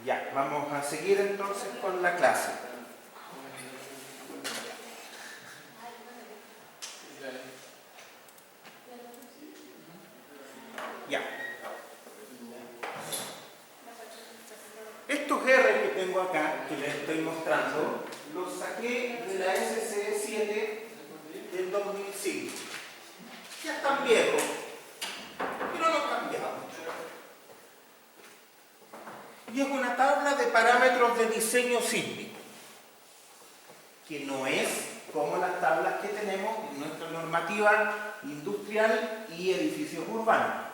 Ya, vamos a seguir entonces con la clase. Ya. Estos R que tengo acá, que les estoy mostrando, los saqué de la SCE 7 del 2005. Ya están viejos, pero no han cambiado mucho. Y es una tabla de parámetros de diseño sísmico, que no es como las tablas que tenemos en nuestra normativa industrial y edificios urbanos,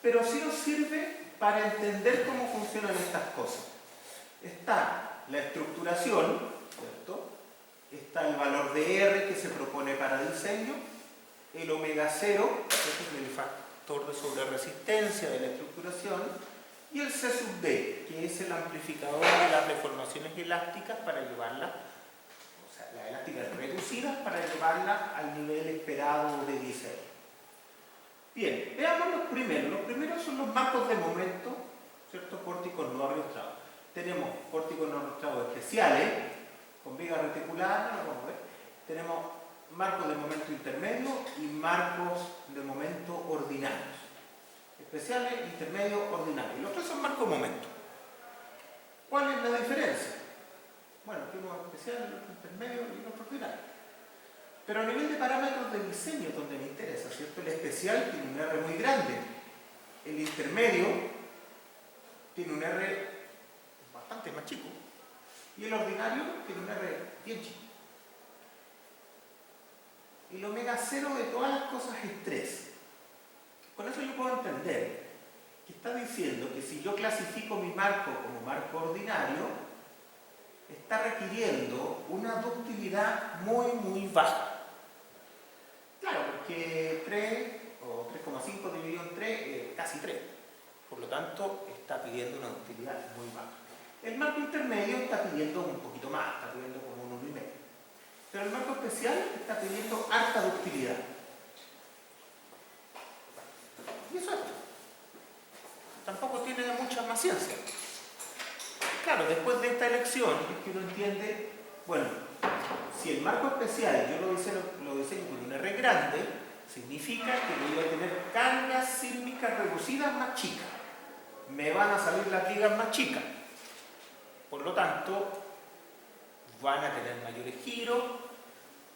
pero sí nos sirve para entender cómo funcionan estas cosas. Está la estructuración, ¿cierto? Está el valor de R que se propone para diseño, el omega 0, que es el factor de sobreresistencia de la estructuración, y el C sub D, que es el amplificador de las deformaciones elásticas para llevarlas, o sea, las elásticas reducidas para llevarlas al nivel esperado de diseño. Bien, veamos los primeros. Los primeros son los marcos de momento, ¿cierto? Pórticos no arrastrados. Tenemos pórticos no arrastrados especiales, con vigas reticuladas, no lo vamos a ver. Tenemos marcos de momento intermedio y marcos de momento ordinarios. Especiales, intermedios, ordinarios. Los tres son marcos de momento. ¿Cuál es la diferencia? Bueno, que uno es especial, el otro intermedio y el otro ordinario. Pero a nivel de parámetros de diseño es donde me interesa, ¿cierto? El especial tiene un R muy grande. El intermedio tiene un R bastante más chico. Y el ordinario tiene un R bien chico. El omega 0 de todas las cosas es 3. Con eso yo puedo entender que está diciendo que si yo clasifico mi marco como marco ordinario, está requiriendo una ductilidad muy baja. Claro, porque 3 o 3,5 dividido en 3 es casi 3. Por lo tanto, está pidiendo una ductilidad muy baja. El marco intermedio está pidiendo un poquito más, está pidiendo como un 1,5. Pero el marco especial está pidiendo alta ductilidad. Y eso es. Tampoco tiene mucha más ciencia. Claro, después de esta elección es que uno entiende, bueno, si el marco especial yo lo diseño con un R grande, significa que voy a tener cargas sísmicas reducidas más chicas. Me van a salir las vigas más chicas. Por lo tanto, van a tener mayores giros,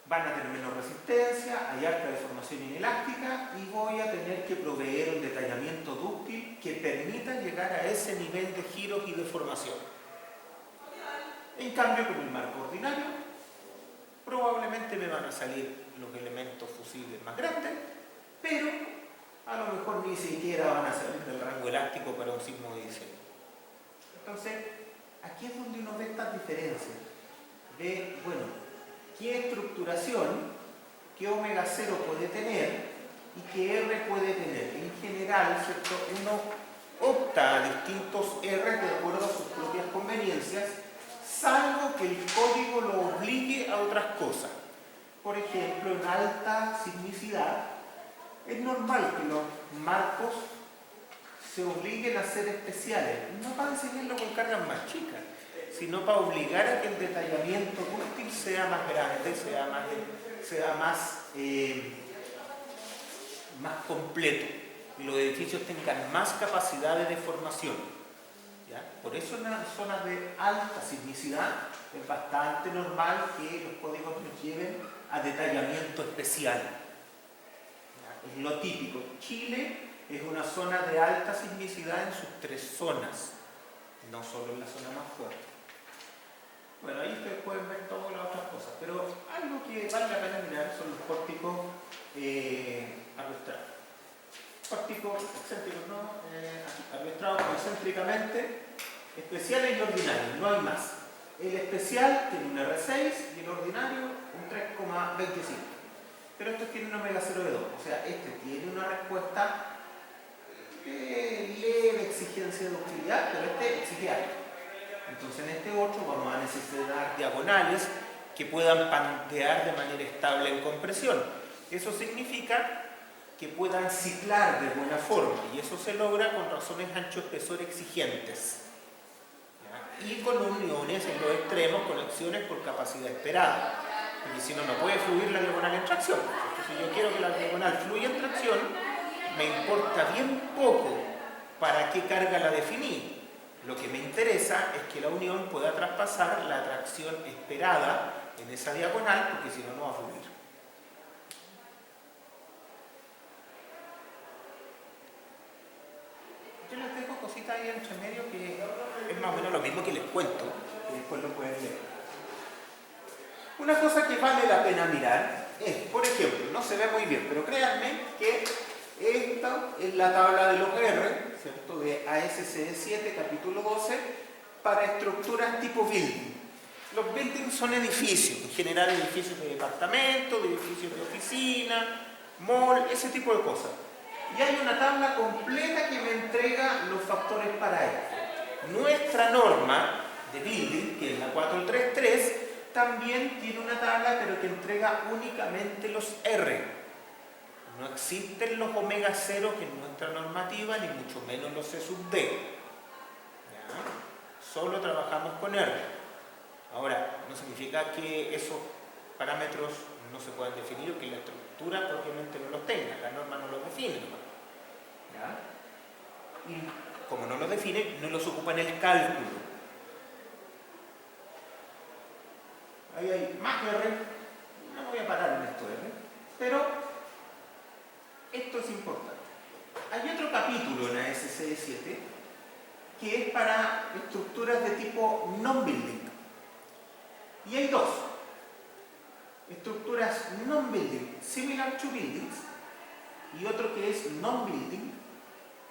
van a tener menos resistencia, hay alta deformación inelástica y voy a tener que proveer un detallamiento dúctil que permita llegar a ese nivel de giros y deformación. En cambio, con el marco ordinario, probablemente me van a salir los elementos fusibles más grandes, pero a lo mejor ni siquiera van a salir del rango elástico para un sismo de diseño. Entonces, aquí es donde uno ve estas diferencias. Ve, bueno, qué estructuración, qué omega 0 puede tener y qué R puede tener. En general, ¿cierto? Uno opta a distintos R de acuerdo a sus propias conveniencias, salvo que el código lo obligue a otras cosas. Por ejemplo, en alta sismicidad, es normal que los marcos se obliguen a ser especiales, no para diseñarlo con cargas más chicas, sino para obligar a que el detallamiento dúctil sea más grande, sea más completo y los edificios tengan más capacidad de deformación. ¿Ya? Por eso en las zonas de alta sismicidad es bastante normal que los códigos nos lleven a detallamiento especial. ¿Ya? Es lo típico. Chile es una zona de alta sismicidad en sus 3 zonas, no solo en la zona más fuerte. Bueno, ahí ustedes pueden ver todas las otras cosas, pero algo que vale la pena mirar son los pórticos arrastrados. Pórticos excéntricos, ¿no? Arrastrados concéntricamente, especiales y ordinarios, no hay más. El especial tiene un R6 y el ordinario un 3,25. Pero estos tienen un omega 0 de 2, o sea, este tiene una respuesta de leve exigencia de ductilidad, pero este exige alto. Entonces en este otro vamos a necesitar diagonales que puedan pantear de manera estable en compresión. Eso significa que puedan ciclar de buena forma y eso se logra con razones ancho-espesor exigentes. ¿ya? Y con uniones en los extremos, conexiones por capacidad esperada. Porque si no, no puede fluir la diagonal en tracción. Entonces, si yo quiero que la diagonal fluya en tracción, me importa bien poco para qué carga la definí. Lo que me interesa es que la unión pueda traspasar la atracción esperada en esa diagonal, porque si no, no va a fluir. Yo les dejo cositas ahí entre medio que es más o menos lo mismo que les cuento, y después lo pueden leer. Una cosa que vale la pena mirar es, por ejemplo, no se ve muy bien, pero créanme que esta es la tabla de los R, ¿cierto? De ASCE 7, capítulo 12, para estructuras tipo building. Los buildings son edificios, en general edificios de departamento, de edificios de oficina, mall, ese tipo de cosas. Y hay una tabla completa que me entrega los factores para esto. Nuestra norma de building, que es la 433, también tiene una tabla, pero que entrega únicamente los R. No existen los omega 0 en nuestra normativa, ni mucho menos los C sub D. ¿Ya? Solo trabajamos con R. Ahora, no significa que esos parámetros no se puedan definir o que la estructura propiamente no los tenga. La norma no los define. ¿Ya? Y como no los define, no los ocupa en el cálculo. Ahí hay más R. No voy a parar en esto R. Pero esto es importante. Hay otro capítulo en ASCE 7 que es para estructuras de tipo non-building. Y hay dos. Estructuras non-building, similar to buildings, y otro que es non-building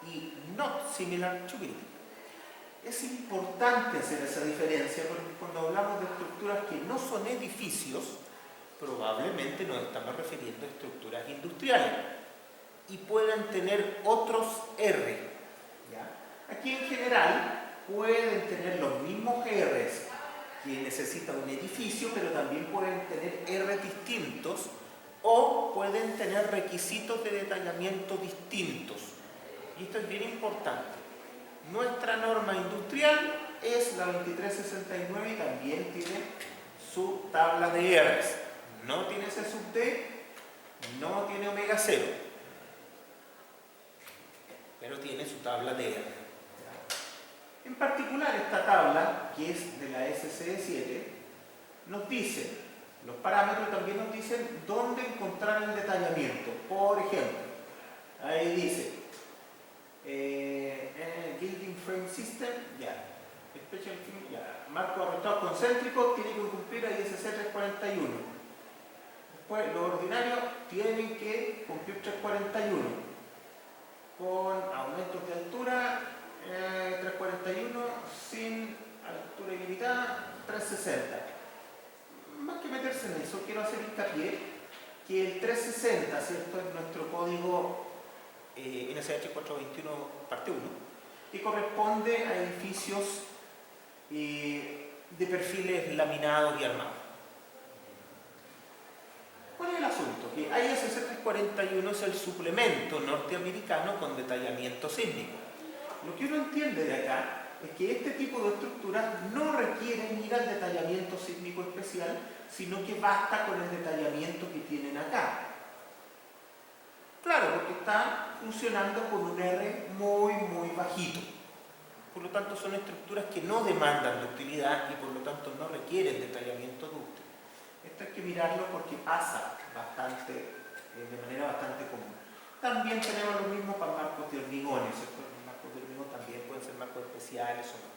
y not similar to building. Es importante hacer esa diferencia porque cuando hablamos de estructuras que no son edificios, probablemente nos estamos refiriendo a estructuras industriales y pueden tener otros R. ¿Ya? Aquí en general pueden tener los mismos R's que necesita un edificio, pero también pueden tener R distintos o pueden tener requisitos de detallamiento distintos. Y esto es bien importante. Nuestra norma industrial es la 2369 y también tiene su tabla de R's. No tiene C sub D, no tiene omega 0. Pero tiene su tabla de R. En particular, esta tabla, que es de la SCE 7, nos dice, los parámetros también nos dicen dónde encontrar el detallamiento. Por ejemplo, ahí dice, Building Frame System, ya. Special Film, ya. Marco arrestado concéntrico, tiene que cumplir a ISC 341. Después, los ordinarios tienen que cumplir 341. Con aumentos de altura, 341, sin altura ilimitada, 360. Más que meterse en eso, quiero hacer hincapié que el 360, ¿cierto?, es nuestro código NSH 421 parte 1, que corresponde a edificios de perfiles laminados y armados. ¿Cuál es el asunto? Que ISC 341 es el suplemento norteamericano con detallamiento sísmico. Lo que uno entiende de acá es que este tipo de estructuras no requieren ir al detallamiento sísmico especial, sino que basta con el detallamiento que tienen acá. Claro, porque está funcionando con un R muy, muy bajito. Por lo tanto, son estructuras que no demandan ductilidad y por lo tanto no requieren detallamiento dúctil. Esto hay que mirarlo porque pasa bastante, de manera bastante común. También tenemos lo mismo para marcos de hormigones. Estos marcos de hormigón también pueden ser marcos especiales o no.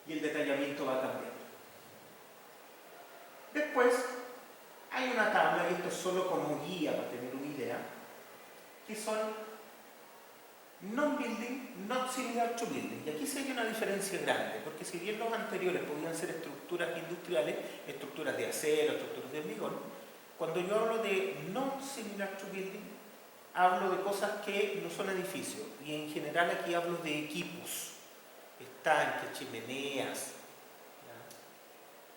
Y el detallamiento va cambiando. Después, hay una tabla, y esto es solo como guía para tener una idea, que son non-building, not similar to building. Y aquí se ve una diferencia grande, porque si bien los anteriores podían ser estructuras industriales, estructuras de acero, estructuras de hormigón, cuando yo hablo de not similar to building, hablo de cosas que no son edificios. Y en general aquí hablo de equipos, estanques, chimeneas.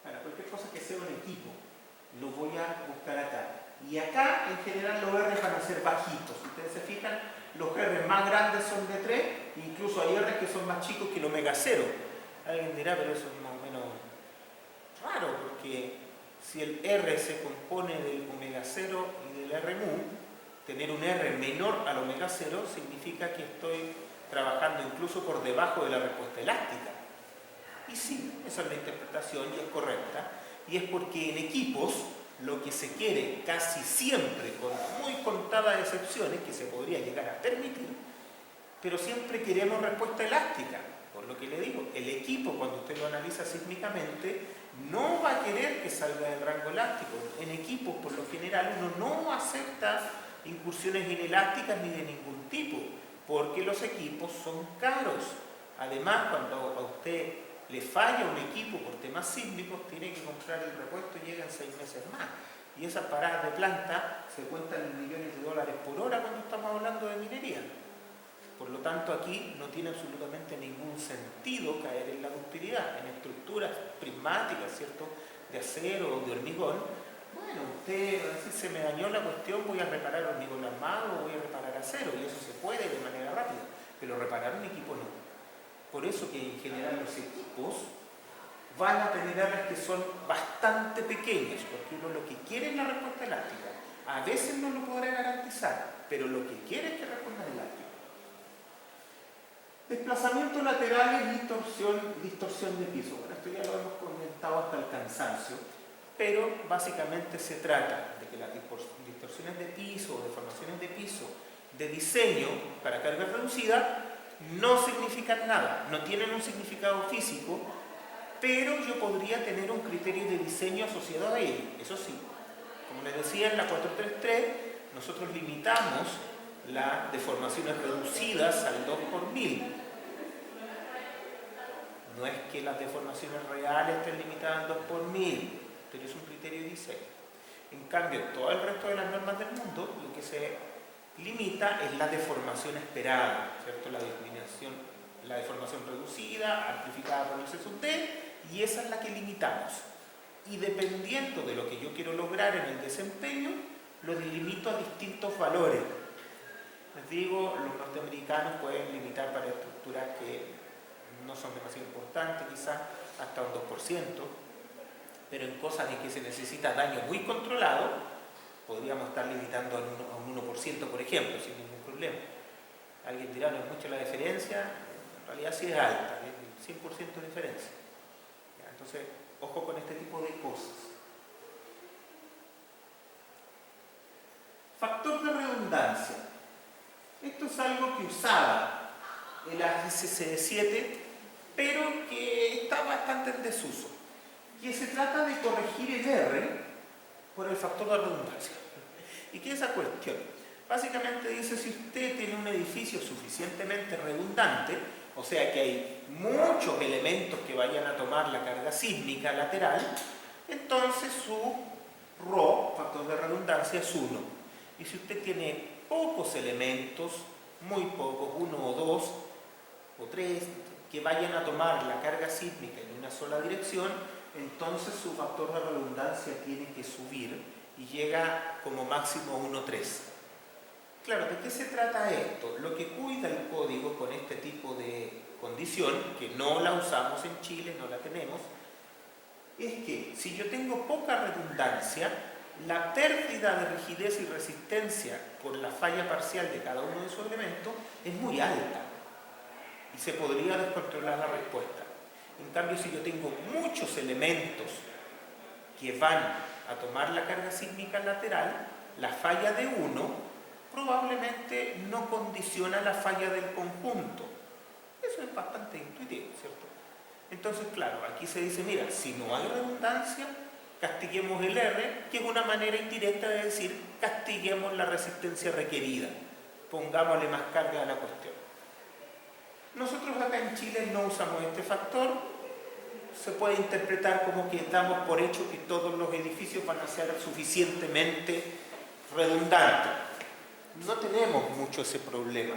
Bueno, cualquier cosa que sea un equipo, lo voy a buscar acá. Y acá, en general, los R van a ser bajitos. Si ustedes se fijan, los R más grandes son de 3, incluso hay R que son más chicos que el omega 0. Alguien dirá, pero eso es más o menos raro, porque si el R se compone del omega 0 y del R mu, tener un R menor al omega 0 significa que estoy trabajando incluso por debajo de la respuesta elástica. Y sí, esa es la interpretación y es correcta. Y es porque en equipos lo que se quiere casi siempre, con muy contadas excepciones que se podría llegar a permitir, pero siempre queremos respuesta elástica. Por lo que le digo, el equipo cuando usted lo analiza sísmicamente no va a querer que salga del rango elástico. En equipos por lo general uno no acepta incursiones inelásticas ni de ningún tipo, porque los equipos son caros. Además, cuando a usted le falla un equipo por temas sísmicos, tiene que comprar el repuesto y llegan 6 meses más. Y esas paradas de planta se cuentan en millones de dólares por hora cuando estamos hablando de minería. Por lo tanto, aquí no tiene absolutamente ningún sentido caer en la ductilidad. En estructuras prismáticas, ¿cierto?, de acero o de hormigón, bueno, usted va a decir, se me dañó la cuestión, voy a reparar hormigón armado o voy a reparar acero, y eso se puede de manera rápida, pero reparar un equipo no. Por eso que en general los equipos van a tener áreas que son bastante pequeñas, porque uno lo que quiere es la respuesta elástica. A veces no lo podrá garantizar, pero lo que quiere es que responda elástica. Desplazamiento lateral y distorsión de piso. Bueno, esto ya lo hemos comentado hasta el cansancio, pero básicamente se trata de que las distorsiones de piso o deformaciones de piso de diseño para carga reducida no significan nada, no tienen un significado físico, pero yo podría tener un criterio de diseño asociado a ello. Eso sí, como les decía en la 433, nosotros limitamos las deformaciones reducidas al 2 por 1000. No es que las deformaciones reales estén limitadas al 2 por 1000, pero es un criterio de diseño. En cambio, todo el resto de las normas del mundo, lo que se limita es la deformación esperada, ¿cierto? La deformación reducida, amplificada por el C sub D, y esa es la que limitamos. Y dependiendo de lo que yo quiero lograr en el desempeño, lo delimito a distintos valores. Les digo, los norteamericanos pueden limitar para estructuras que no son demasiado importantes, quizás hasta un 2%, pero en cosas en que se necesita daño muy controlado, podríamos estar limitando a un 1%, por ejemplo, sin ningún problema. Alguien dirá, no es mucho la diferencia, en realidad sí es alta, es 100% de diferencia. Entonces, ojo con este tipo de cosas. Factor de redundancia. Esto es algo que usaba el ASCD7, pero que está bastante en desuso. Y se trata de corregir el R por el factor de redundancia. ¿Y qué es esa cuestión? Básicamente dice, si usted tiene un edificio suficientemente redundante, o sea que hay muchos elementos que vayan a tomar la carga sísmica lateral, entonces su ρ, factor de redundancia, es 1. Y si usted tiene pocos elementos, muy pocos, 1 o 2 o 3, que vayan a tomar la carga sísmica en una sola dirección, entonces su factor de redundancia tiene que subir y llega como máximo a 1,3. Claro, ¿de qué se trata esto? Lo que cuida el código con este tipo de condición, que no la usamos en Chile, no la tenemos, es que si yo tengo poca redundancia, la pérdida de rigidez y resistencia por la falla parcial de cada uno de esos elementos es muy alta y se podría descontrolar la respuesta. En cambio, si yo tengo muchos elementos que van a tomar la carga sísmica lateral, la falla de uno probablemente no condiciona la falla del conjunto. Eso es bastante intuitivo, ¿cierto? Entonces, claro, aquí se dice, mira, si no hay redundancia, castiguemos el R, que es una manera indirecta de decir, castiguemos la resistencia requerida, pongámosle más carga a la cuestión. Nosotros acá en Chile no usamos este factor, se puede interpretar como que damos por hecho que todos los edificios van a ser suficientemente redundantes. No tenemos mucho ese problema,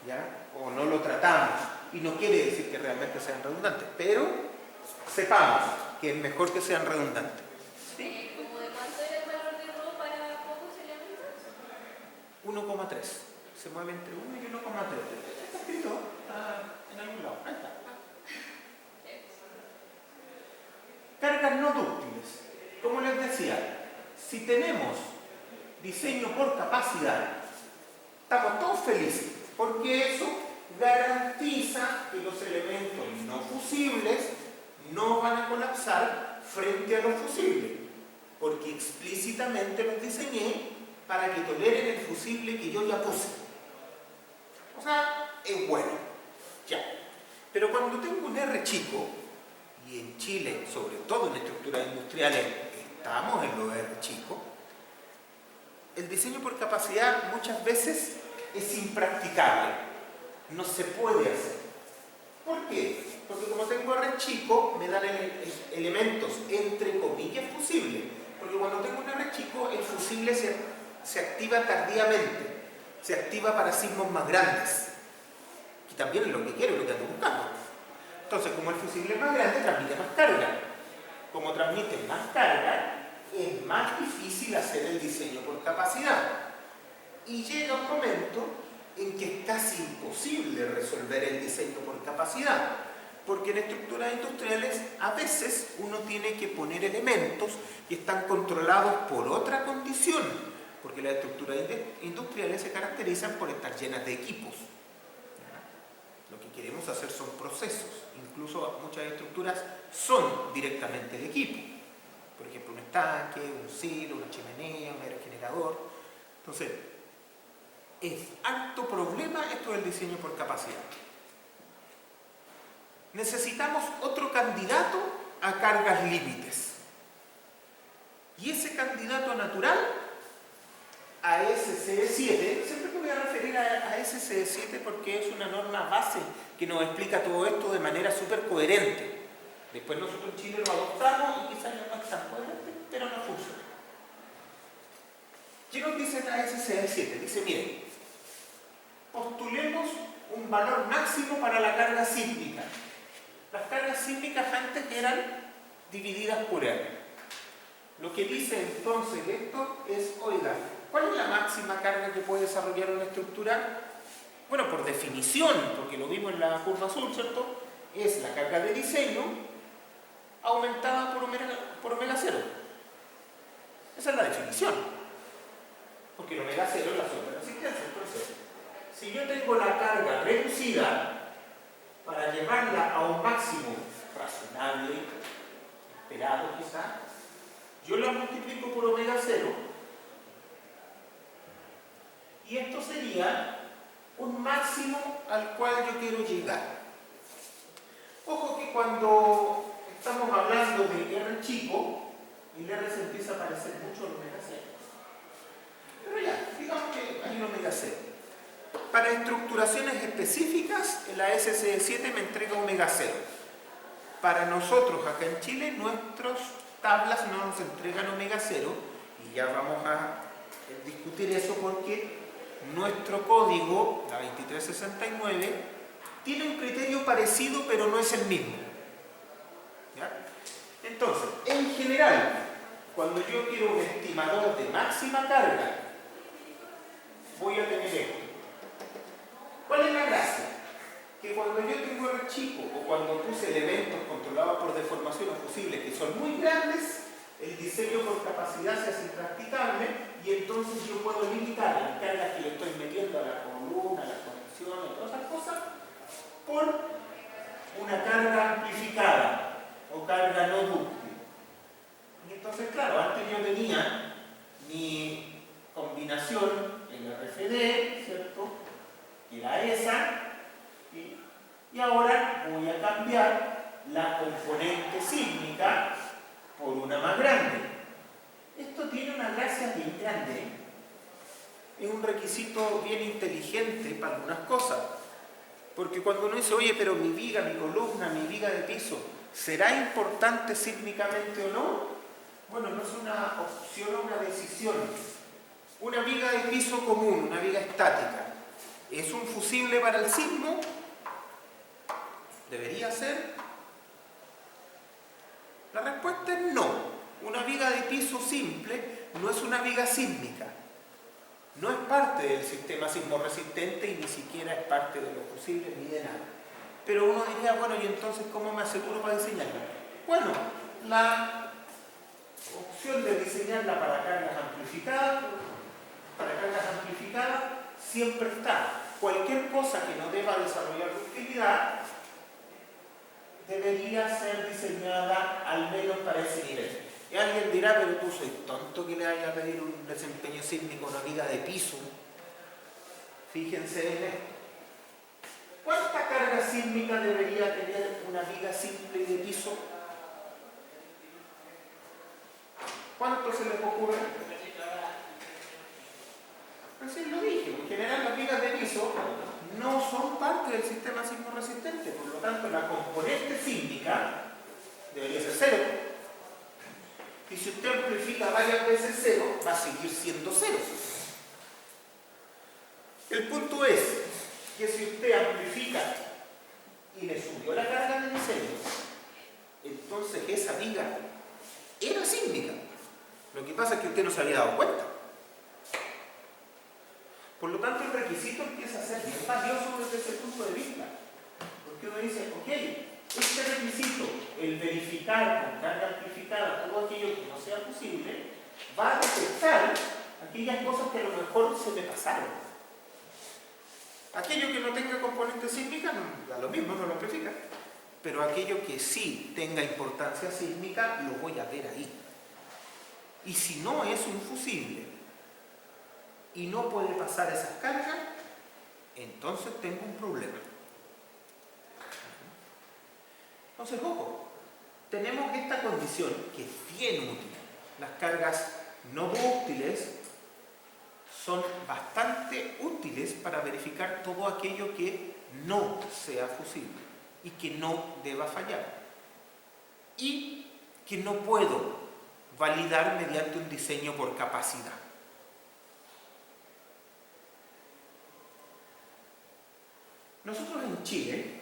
¿ya? O no lo tratamos, y no quiere decir que realmente sean redundantes, pero sepamos que es mejor que sean redundantes. ¿Sí? ¿Cómo de cuánto era el valor de ρ para pocos elementos? 1,3. Se mueve entre 1 y 1,3. Está escrito, está en algún lado. Ahí está. Cargas no dúctiles. Como les decía, si tenemos diseño por capacidad, estamos todos felices, porque eso garantiza que los elementos no fusibles no van a colapsar frente a los fusibles, porque explícitamente los diseñé para que toleren el fusible que yo ya puse. O sea, es bueno. Ya. Pero cuando tengo un R chico, y en Chile, sobre todo en estructuras industriales, estamos en los R chicos, el diseño por capacidad muchas veces es impracticable. No se puede hacer. ¿Por qué? Porque como tengo R chico, me dan elementos entre comillas fusibles. Porque cuando tengo un R chico, el fusible se activa tardíamente. Se activa para sismos más grandes. Y también es lo que quiero, lo que ando buscando. Entonces, como el fusible es más grande, transmite más carga. Como transmite más carga, es más difícil hacer el diseño por capacidad. Y llega un momento en que es casi imposible resolver el diseño por capacidad. Porque en estructuras industriales a veces uno tiene que poner elementos que están controlados por otra condición. Porque las estructuras industriales se caracterizan por estar llenas de equipos. Lo que queremos hacer son procesos. Incluso muchas estructuras son directamente el equipo. Por ejemplo, un estanque, un silo, una chimenea, un aerogenerador. Entonces, es alto problema esto del diseño por capacidad. Necesitamos otro candidato a cargas límites. Y ese candidato natural, a SCE7, siempre me voy a referir a SCE7 porque es una norma base que nos explica todo esto de manera súper coherente. Después nosotros en Chile lo adoptamos y quizás no es tan coherente, pero no funciona. ¿Qué nos dice la SCE7? Dice, miren, postulemos un valor máximo para la carga sísmica. Las cargas sísmicas antes eran divididas por R. Lo que dice entonces esto es, oiga, ¿cuál es la máxima carga que puede desarrollar una estructura? Bueno, por definición, porque lo vimos en la curva azul, ¿cierto? Es la carga de diseño aumentada por omega 0. Esa es la definición. Porque el omega 0 es la superresistencia. Entonces, si yo tengo la carga reducida, para llevarla a un máximo razonable, esperado quizá, yo la multiplico por omega 0 y esto sería un máximo al cual yo quiero llegar. Ojo que cuando estamos hablando de R chico, el R se empieza a parecer mucho al omega 0. Pero ya, digamos que hay un omega 0. Para estructuraciones específicas, la SCE7 me entrega omega 0. Para nosotros acá en Chile, nuestras tablas no nos entregan omega 0 y ya vamos a discutir eso porque nuestro código, la 2369, tiene un criterio parecido pero no es el mismo. ¿Ya? Entonces, en general, cuando yo quiero un estimador de máxima carga, voy a tener esto. ¿Cuál es la gracia? Que cuando yo tengo R chico o cuando puse elementos controlados por deformación o fusibles que son muy grandes, el diseño por capacidad se hace impracticable y entonces yo puedo limitar las cargas que le estoy metiendo a la columna, a las conexiones, todas esas cosas, por una carga amplificada o carga no dúctil. Y entonces, claro, antes yo tenía mi combinación en RFD, ¿cierto? Que era esa, y ahora voy a cambiar la componente sísmica por una más grande. Esto tiene una gracia bien grande. Es un requisito bien inteligente para algunas cosas. Porque cuando uno dice, oye, pero mi viga, mi columna, mi viga de piso, ¿será importante sísmicamente o no? Bueno, no es una opción o una decisión. Una viga de piso común, una viga estática, ¿es un fusible para el sismo? ¿Debería ser? La respuesta es no. Una viga de piso simple no es una viga sísmica. No es parte del sistema sismorresistente y ni siquiera es parte de los fusibles ni de nada. Pero uno diría, bueno, ¿y entonces cómo me aseguro para diseñarlo? Bueno, la opción de diseñarla para cargas amplificadas. Para cargas amplificadas siempre está. Cualquier cosa que no deba desarrollar ductilidad debería ser diseñada al menos para ese nivel. Y alguien dirá, pero tú soy tonto que le vaya a pedir un desempeño sísmico a una viga de piso. Fíjense en esto. ¿Cuánta carga sísmica debería tener una viga simple y de piso? ¿Cuánto se les ocurre? Recién lo dije, en general las vigas de piso no son parte del sistema sismo resistente, por lo tanto la componente sísmica debería ser cero. Y si usted amplifica varias veces cero, va a seguir siendo cero. El punto es que si usted amplifica y le subió la carga de diseño, entonces esa viga era sísmica. Lo que pasa es que usted no se había dado cuenta. Por lo tanto, el requisito empieza a ser bien valioso desde ese punto de vista. Porque uno dice, ok, este requisito, el verificar con carga amplificada todo aquello que no sea posible, va a detectar aquellas cosas que a lo mejor se me pasaron. Aquello que no tenga componente sísmica, no, a lo mismo no lo amplifica. Pero aquello que sí tenga importancia sísmica, lo voy a ver ahí. Y si no es un fusible y no puede pasar esas cargas, entonces tengo un problema. Entonces, ojo, tenemos esta condición que es bien útil. Las cargas no dúctiles son bastante útiles para verificar todo aquello que no sea fusible y que no deba fallar y que no puedo validar mediante un diseño por capacidad. Nosotros en Chile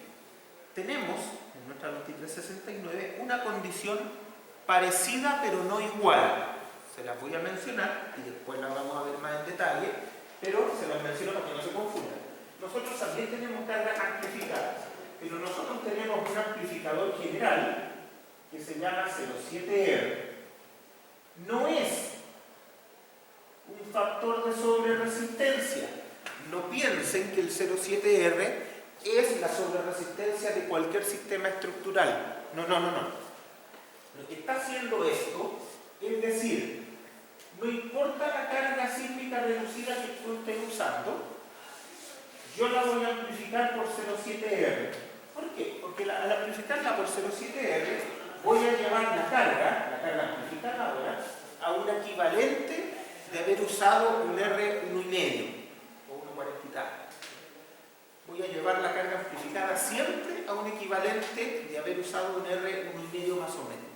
tenemos, en nuestra 2369, una condición parecida pero no igual. Se las voy a mencionar y después las vamos a ver más en detalle, pero se las menciono para que no se confundan. Nosotros también tenemos cargas amplificadas, pero nosotros tenemos un amplificador general que se llama 07R. No es un factor de sobreresistencia. No piensen que el 07R es la sobreresistencia de cualquier sistema estructural. No. Lo que está haciendo esto es decir, no importa la carga sísmica reducida que tú estés usando, yo la voy a amplificar por 07R. ¿Por qué? Porque al amplificarla por 07R voy a llevar la carga amplificada ahora, a un equivalente de haber usado un R1,5 o 1,40 y tal. Voy a llevar la carga amplificada siempre a un equivalente de haber usado un R1,5 más o menos.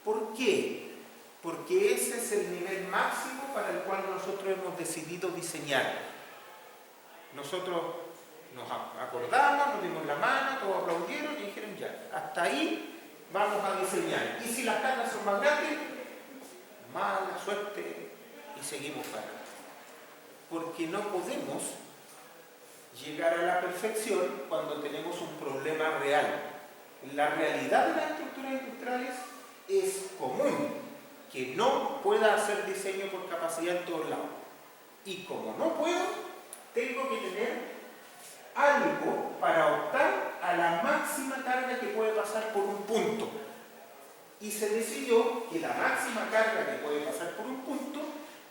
¿Por qué? Porque ese es el nivel máximo para el cual nosotros hemos decidido diseñar. Nosotros nos acordamos, nos dimos la mano, todos aplaudieron y dijeron ya, hasta ahí vamos a diseñar. Y si las cargas son más grandes, mala suerte y seguimos para adelante. Porque no podemos llegar a la perfección cuando tenemos un problema real. La realidad de las estructuras industriales es común que no pueda hacer diseño por capacidad en todos lados. Y como no puedo, tengo que tener algo para optar a la máxima carga que puede pasar por un punto. Y se decidió que la máxima carga que puede pasar por un punto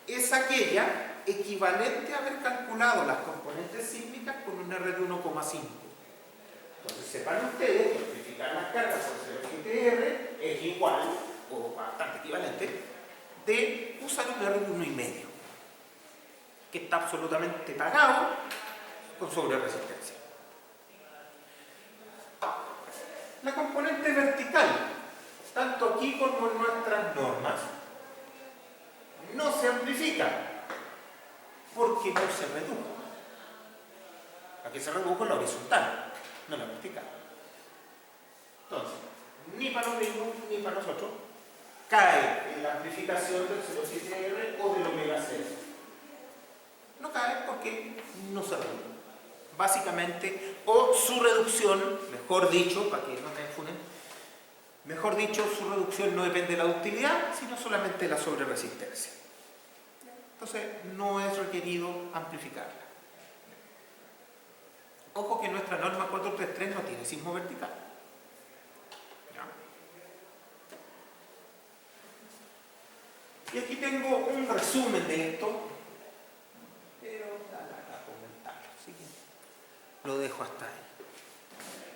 es aquella equivalente a haber calculado las componentes sísmicas con un R de 1,5. Entonces sepan ustedes que amplificar las cargas por 07R es igual, o bastante equivalente, de usar un R de 1,5, que está absolutamente pagado con sobreresistencia. La componente vertical, tanto aquí como en nuestras normas, no se amplifica porque no se redujo. Aquí se redujo en la horizontal, no en la vertical. Entonces, ni para los mismos ni para nosotros cae en la amplificación del 07R o del omega 6. No cae porque no se redujo. Básicamente, o su reducción, mejor dicho, para que no me funen, Mejor dicho, su reducción no depende de la ductilidad, sino solamente de la sobreresistencia. Entonces, no es requerido amplificarla. Ojo que nuestra norma 433 no tiene sismo vertical. ¿Ya? Y aquí tengo un resumen de esto, pero a comentarlo, así que lo dejo hasta ahí.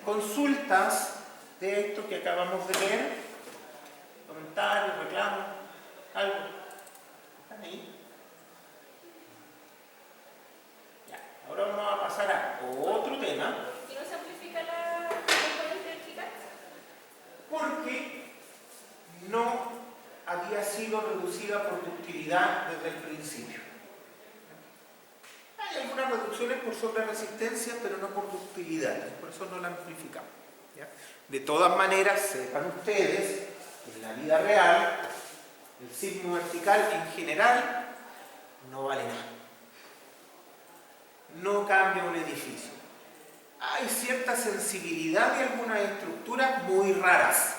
Consultas de esto que acabamos de leer, comentarios, reclamos, algo. ¿Están ahí? Ya, ahora vamos a pasar a otro tema. ¿Y no se amplifica la potencia vertical? Porque no había sido reducida por ductilidad desde el principio. Hay algunas reducciones por sobreresistencia, pero no por ductilidad, por eso no la amplificamos. ¿Ya? De todas maneras, sepan ustedes que en la vida real el sismo vertical en general no vale nada. No cambia un edificio. Hay cierta sensibilidad de algunas estructuras muy raras,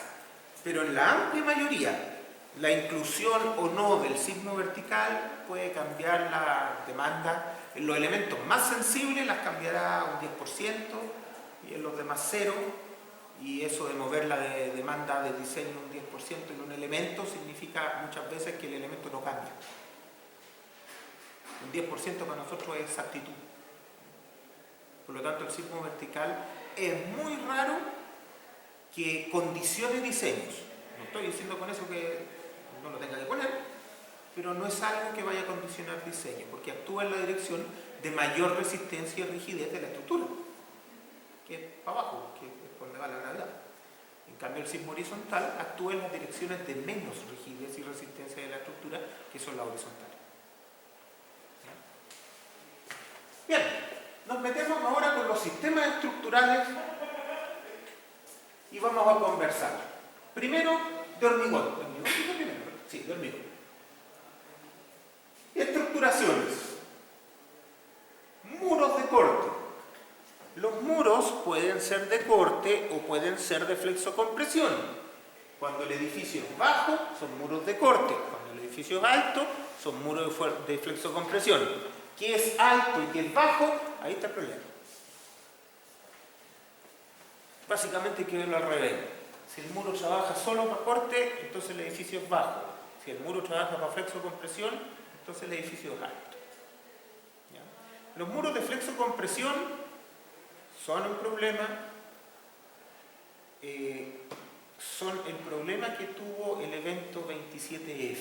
pero en la amplia mayoría, la inclusión o no del sismo vertical puede cambiar la demanda. En los elementos más sensibles las cambiará un 10% y en los demás 0%. Y eso de mover la demanda de diseño un 10% en un elemento significa muchas veces que el elemento no cambia. Un 10% para nosotros es exactitud. Por lo tanto, el sismo vertical es muy raro que condicione diseños. No estoy diciendo con eso que no lo tenga que poner, pero no es algo que vaya a condicionar diseño, porque actúa en la dirección de mayor resistencia y rigidez de la estructura, que es para abajo, que es por donde va la gravedad. En cambio, el sismo horizontal actúa en las direcciones de menos rigidez y resistencia de la estructura, que son las horizontales. Bien, nos metemos ahora con los sistemas estructurales y vamos a conversar. Primero, de hormigón. ¿De hormigón? Sí, de hormigón. Estructuraciones. Muros de corte. Los muros pueden ser de corte o pueden ser de flexocompresión. Cuando el edificio es bajo, son muros de corte. Cuando el edificio es alto, son muros de flexocompresión. ¿Qué es alto y qué es bajo? Ahí está el problema. Básicamente hay que verlo al revés. Si el muro trabaja solo para corte, entonces el edificio es bajo. Si el muro trabaja para flexocompresión, entonces el edificio es alto. ¿Ya? Los muros de flexocompresión son un problema. Son el problema que tuvo el evento 27F.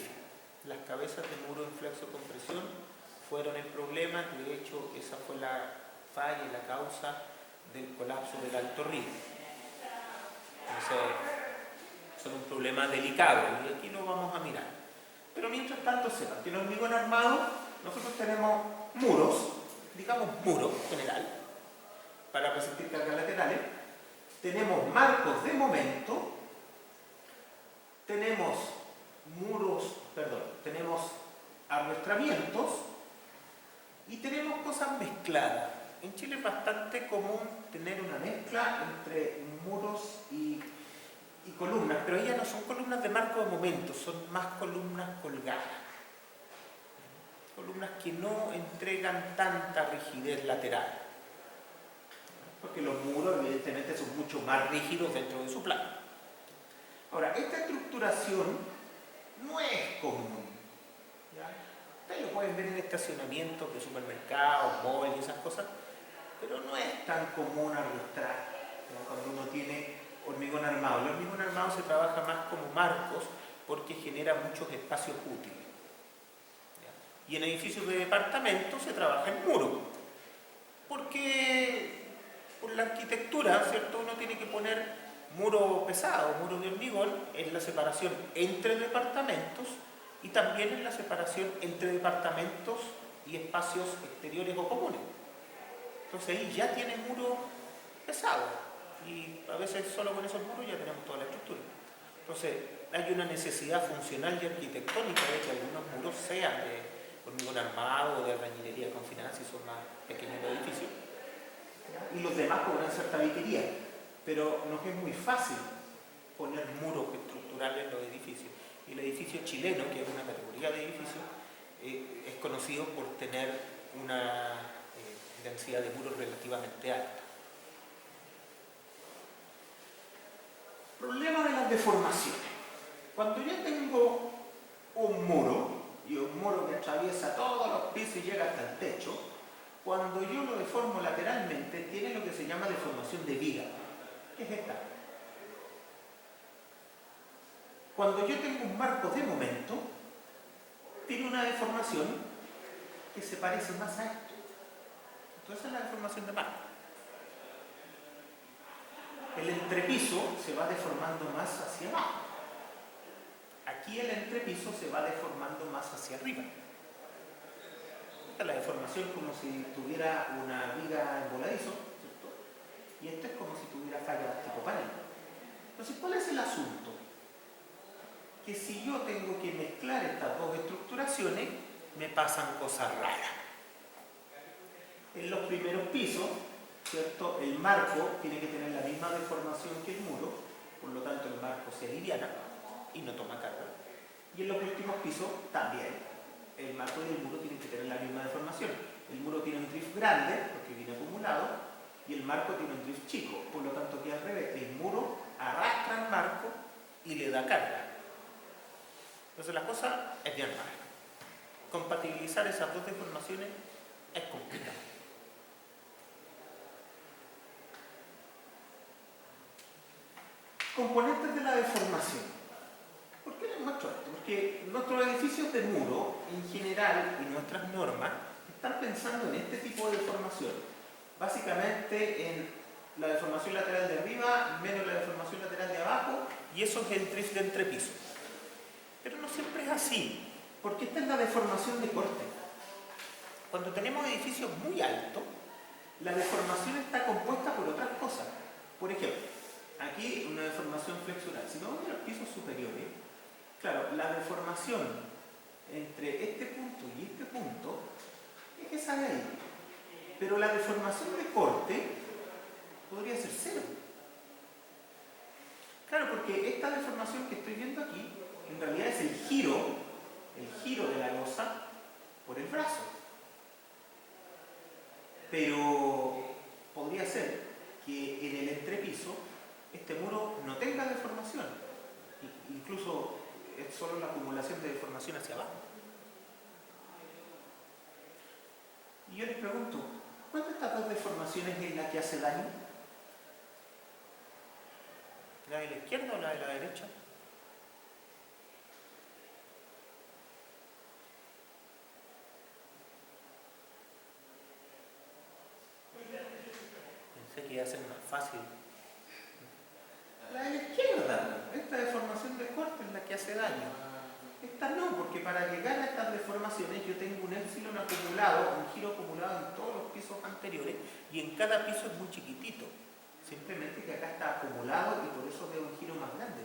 Las cabezas de muro de flexocompresión fueron el problema. De hecho, esa fue la falla y la causa del colapso del Alto Río. Entonces, son un problema delicado y aquí lo vamos a mirar. Pero mientras tanto, sepan que en hormigón armado nosotros tenemos muros, digamos muros en general, para resistir cargas laterales. Tenemos marcos de momento, tenemos tenemos arrastramientos y tenemos cosas mezcladas. En Chile es bastante común tener una mezcla entre muros y columnas, pero ellas no son columnas de marco de momento, son más columnas colgadas. Columnas que no entregan tanta rigidez lateral. Porque los muros evidentemente son mucho más rígidos dentro de su plano. Ahora, esta estructuración no es común. ¿Ya? Ustedes lo pueden ver en estacionamientos de supermercados, móviles y esas cosas, pero no es tan común arrastrar, ¿no? Cuando uno tiene hormigón armado. El hormigón armado se trabaja más como marcos porque genera muchos espacios útiles. ¿Ya? Y en edificios de departamentos se trabaja en muro, porque por la arquitectura, ¿cierto? Uno tiene que poner muro pesado, muro de hormigón, en la separación entre departamentos y también en la separación entre departamentos y espacios exteriores o comunes. Entonces ahí ya tiene muro pesado y a veces solo con esos muros ya tenemos toda la estructura. Entonces hay una necesidad funcional y arquitectónica de que algunos muros sean de hormigón armado o de albañilería confinada si son más pequeños los edificios. Y los demás podrán ser tabiquería, pero nos es muy fácil poner muros edificio chileno, que es una categoría de edificio, es conocido por tener una densidad de muros relativamente alta. Problema de las deformaciones. Cuando yo tengo un muro, y un muro que atraviesa todos los pisos y llega hasta el techo, cuando yo lo deformo lateralmente, tiene lo que se llama deformación de viga. ¿Qué es esta? Cuando yo tengo un marco de momento, tiene una deformación que se parece más a esto. Entonces es la deformación de marco. El entrepiso se va deformando más hacia abajo. Aquí el entrepiso se va deformando más hacia arriba. Esta es la deformación como si tuviera una viga en voladizo, ¿cierto? Y esto es como si tuviera fallas tipo panel. Entonces, ¿cuál es el asunto? Que si yo tengo que mezclar estas dos estructuraciones, me pasan cosas raras. En los primeros pisos, ¿cierto? El marco tiene que tener la misma deformación que el muro, por lo tanto el marco se aliviana y no toma carga. Y en los últimos pisos también. El marco y el muro tienen que tener la misma deformación. El muro tiene un drift grande, porque viene acumulado, y el marco tiene un drift chico. Por lo tanto, aquí al revés, el muro arrastra el marco y le da carga. Entonces la cosa es bien rara. Compatibilizar esas dos deformaciones es complicado. Componentes de la deformación. ¿Por qué les muestro esto? Porque nuestros edificios de muro, en general, y nuestras normas, están pensando en este tipo de deformación. Básicamente en la deformación lateral de arriba, menos la deformación lateral de abajo, y eso es el drift de entrepiso. Pero no siempre es así, porque esta es la deformación de corte. Cuando tenemos edificios muy altos, la deformación está compuesta por otras cosas. Por ejemplo, aquí una deformación flexural. Si vamos a los pisos superiores, claro, la deformación entre este punto y este punto es esa de ahí. Pero la deformación de corte podría ser cero. Claro, porque esta deformación que estoy viendo aquí, en realidad es el giro de la losa por el brazo. Pero podría ser que en el entrepiso este muro no tenga deformación. Incluso es solo la acumulación de deformación hacia abajo. Y yo les pregunto, ¿cuál de estas dos deformaciones es la que hace daño? ¿La de la izquierda o la de la derecha? Pensé que iba a ser más fácil. La de la izquierda, esta deformación de corte es la que hace daño. Esta no, porque para llegar a estas deformaciones yo tengo un épsilon acumulado, un giro acumulado en todos los pisos anteriores, y en cada piso es muy chiquitito. Simplemente que acá está acumulado y por eso veo un giro más grande.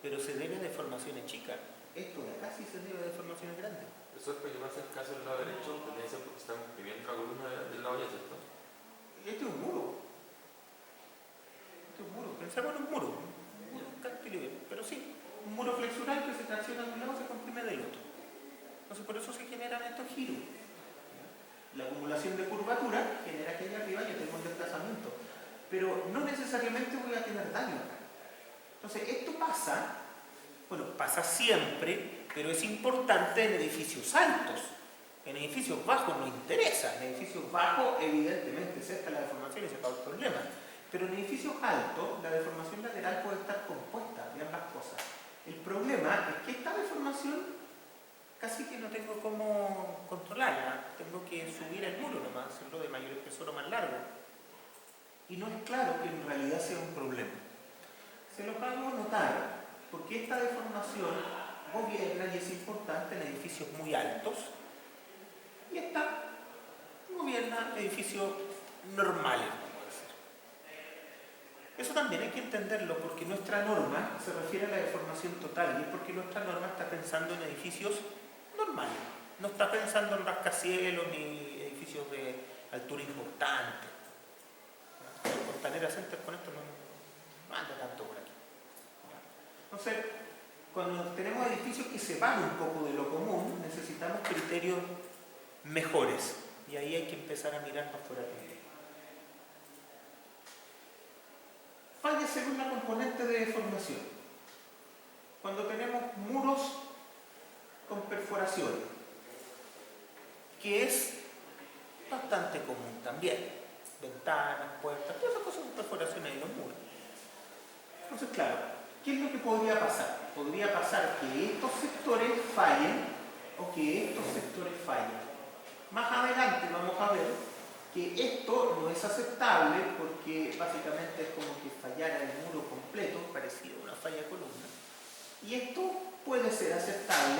Pero se debe a deformaciones chicas. Esto de acá sí se debe a deformaciones grandes. Eso es porque pasa el caso del lado derecho, porque estamos viviendo la columna del lado ya, ¿cierto? Este es un muro. Este es un muro. Pensamos en un muro cantilever, pero sí, un muro flexural que se tracciona de un lado y se comprime del otro. Entonces por eso se generan estos giros. La acumulación de curvatura genera que allá arriba yo tengo un desplazamiento, pero no necesariamente voy a tener daño acá. Entonces esto pasa, bueno, pasa siempre, pero es importante en edificios altos. En edificios bajos no interesa. En edificios bajos, evidentemente, cerca la deformación y se acaba el problema. Pero en edificios altos, la deformación lateral puede estar compuesta de ambas cosas. El problema es que esta deformación casi que no tengo cómo controlarla. Tengo que subir el muro nomás, hacerlo de mayor espesor o más largo. Y no es claro que en realidad sea un problema. Se lo hago notar porque esta deformación gobierna y es importante en edificios muy altos. Y esta gobierna edificios normales. Eso también hay que entenderlo porque nuestra norma se refiere a la deformación total y es porque nuestra norma está pensando en edificios normales. No está pensando en rascacielos ni edificios de altura importante. Costanera Center con esto no anda tanto por aquí. Entonces, cuando tenemos edificios que se van un poco de lo común, necesitamos criterios mejores. Y ahí hay que empezar a mirar para afuera también. Falla según la componente de deformación. Cuando tenemos muros con perforaciones, que es bastante común también. Ventanas, puertas, todas esas cosas con perforaciones en los muros. Entonces, claro, ¿qué es lo que podría pasar? Podría pasar que estos sectores fallen o que estos sectores fallen. Más adelante vamos a ver que esto no es aceptable porque básicamente es como que fallara el muro completo, parecido a una falla de columna. Y esto puede ser aceptable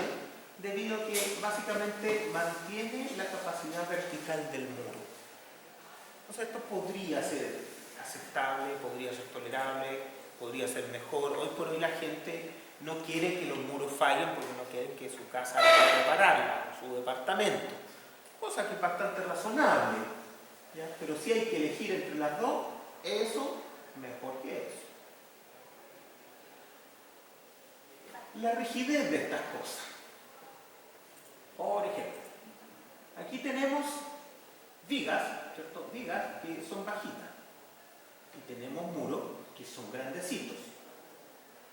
debido a que básicamente mantiene la capacidad vertical del muro. Entonces esto podría ser aceptable, podría ser tolerable, podría ser mejor. Hoy por hoy la gente no quiere que los muros fallen porque no quieren que su casa haya que repararla, su departamento. Cosa que es bastante razonable, ¿ya? Pero si hay que elegir entre las dos, eso mejor que eso. La rigidez de estas cosas. Por ejemplo, aquí tenemos vigas, ¿cierto? Vigas que son bajitas. Y tenemos muros que son grandecitos.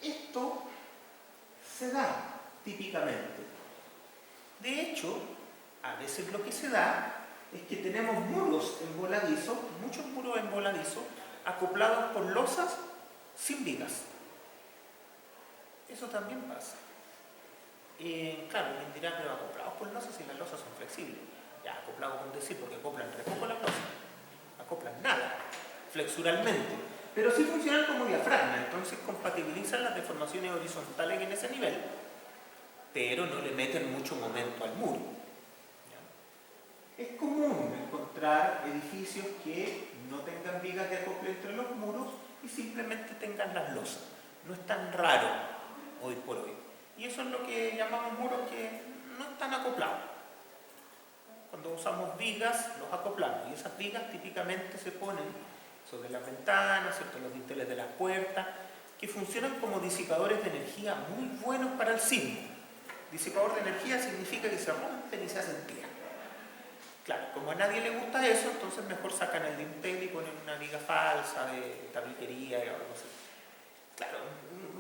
Esto se da típicamente. De hecho, a veces lo que se da es que tenemos muros en voladizo, muchos muros en voladizo, acoplados por losas sin vigas. Eso también pasa. Claro, alguien dirá, pero acoplados por losas y las losas son flexibles. Ya, acoplados con decir, porque acoplan re poco las losas. Acoplan nada, flexuralmente. Pero sí funcionan como diafragma, entonces compatibilizan las deformaciones horizontales en ese nivel, pero no le meten mucho momento al muro. ¿Ya? Es común encontrar edificios que no tengan vigas de acople entre los muros y simplemente tengan las losas. No es tan raro hoy por hoy. Y eso es lo que llamamos muros que no están acoplados. Cuando usamos vigas, los acoplamos. Y esas vigas típicamente se ponen sobre las ventanas, ¿cierto? Los dinteles de las puertas, que funcionan como disipadores de energía muy buenos para el sismo. Disipador de energía significa que se rompen y se hacen tierra. Claro, como a nadie le gusta eso, entonces mejor sacan el dintel y ponen una viga falsa de tabiquería o algo así. Claro,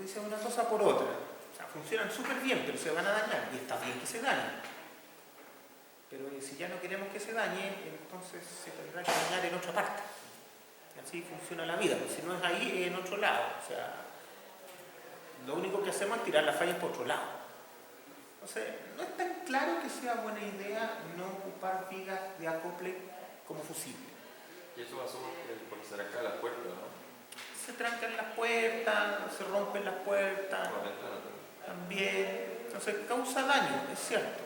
dice una cosa por otra. O sea, funcionan súper bien, pero se van a dañar. Y está bien que se dañen. Pero si ya no queremos que se dañe, entonces se tendrá que dañar en otra parte. Y así funciona la vida. Pues si no es ahí, es en otro lado. O sea, lo único que hacemos es tirar las fallas por otro lado. Entonces, no es tan claro que sea buena idea no ocupar vigas de acople como fusible. Y eso pasó porque se arranca las puertas, ¿no? Se trancan las puertas, se rompen las puertas, La ventana también. Entonces, causa daño, es cierto.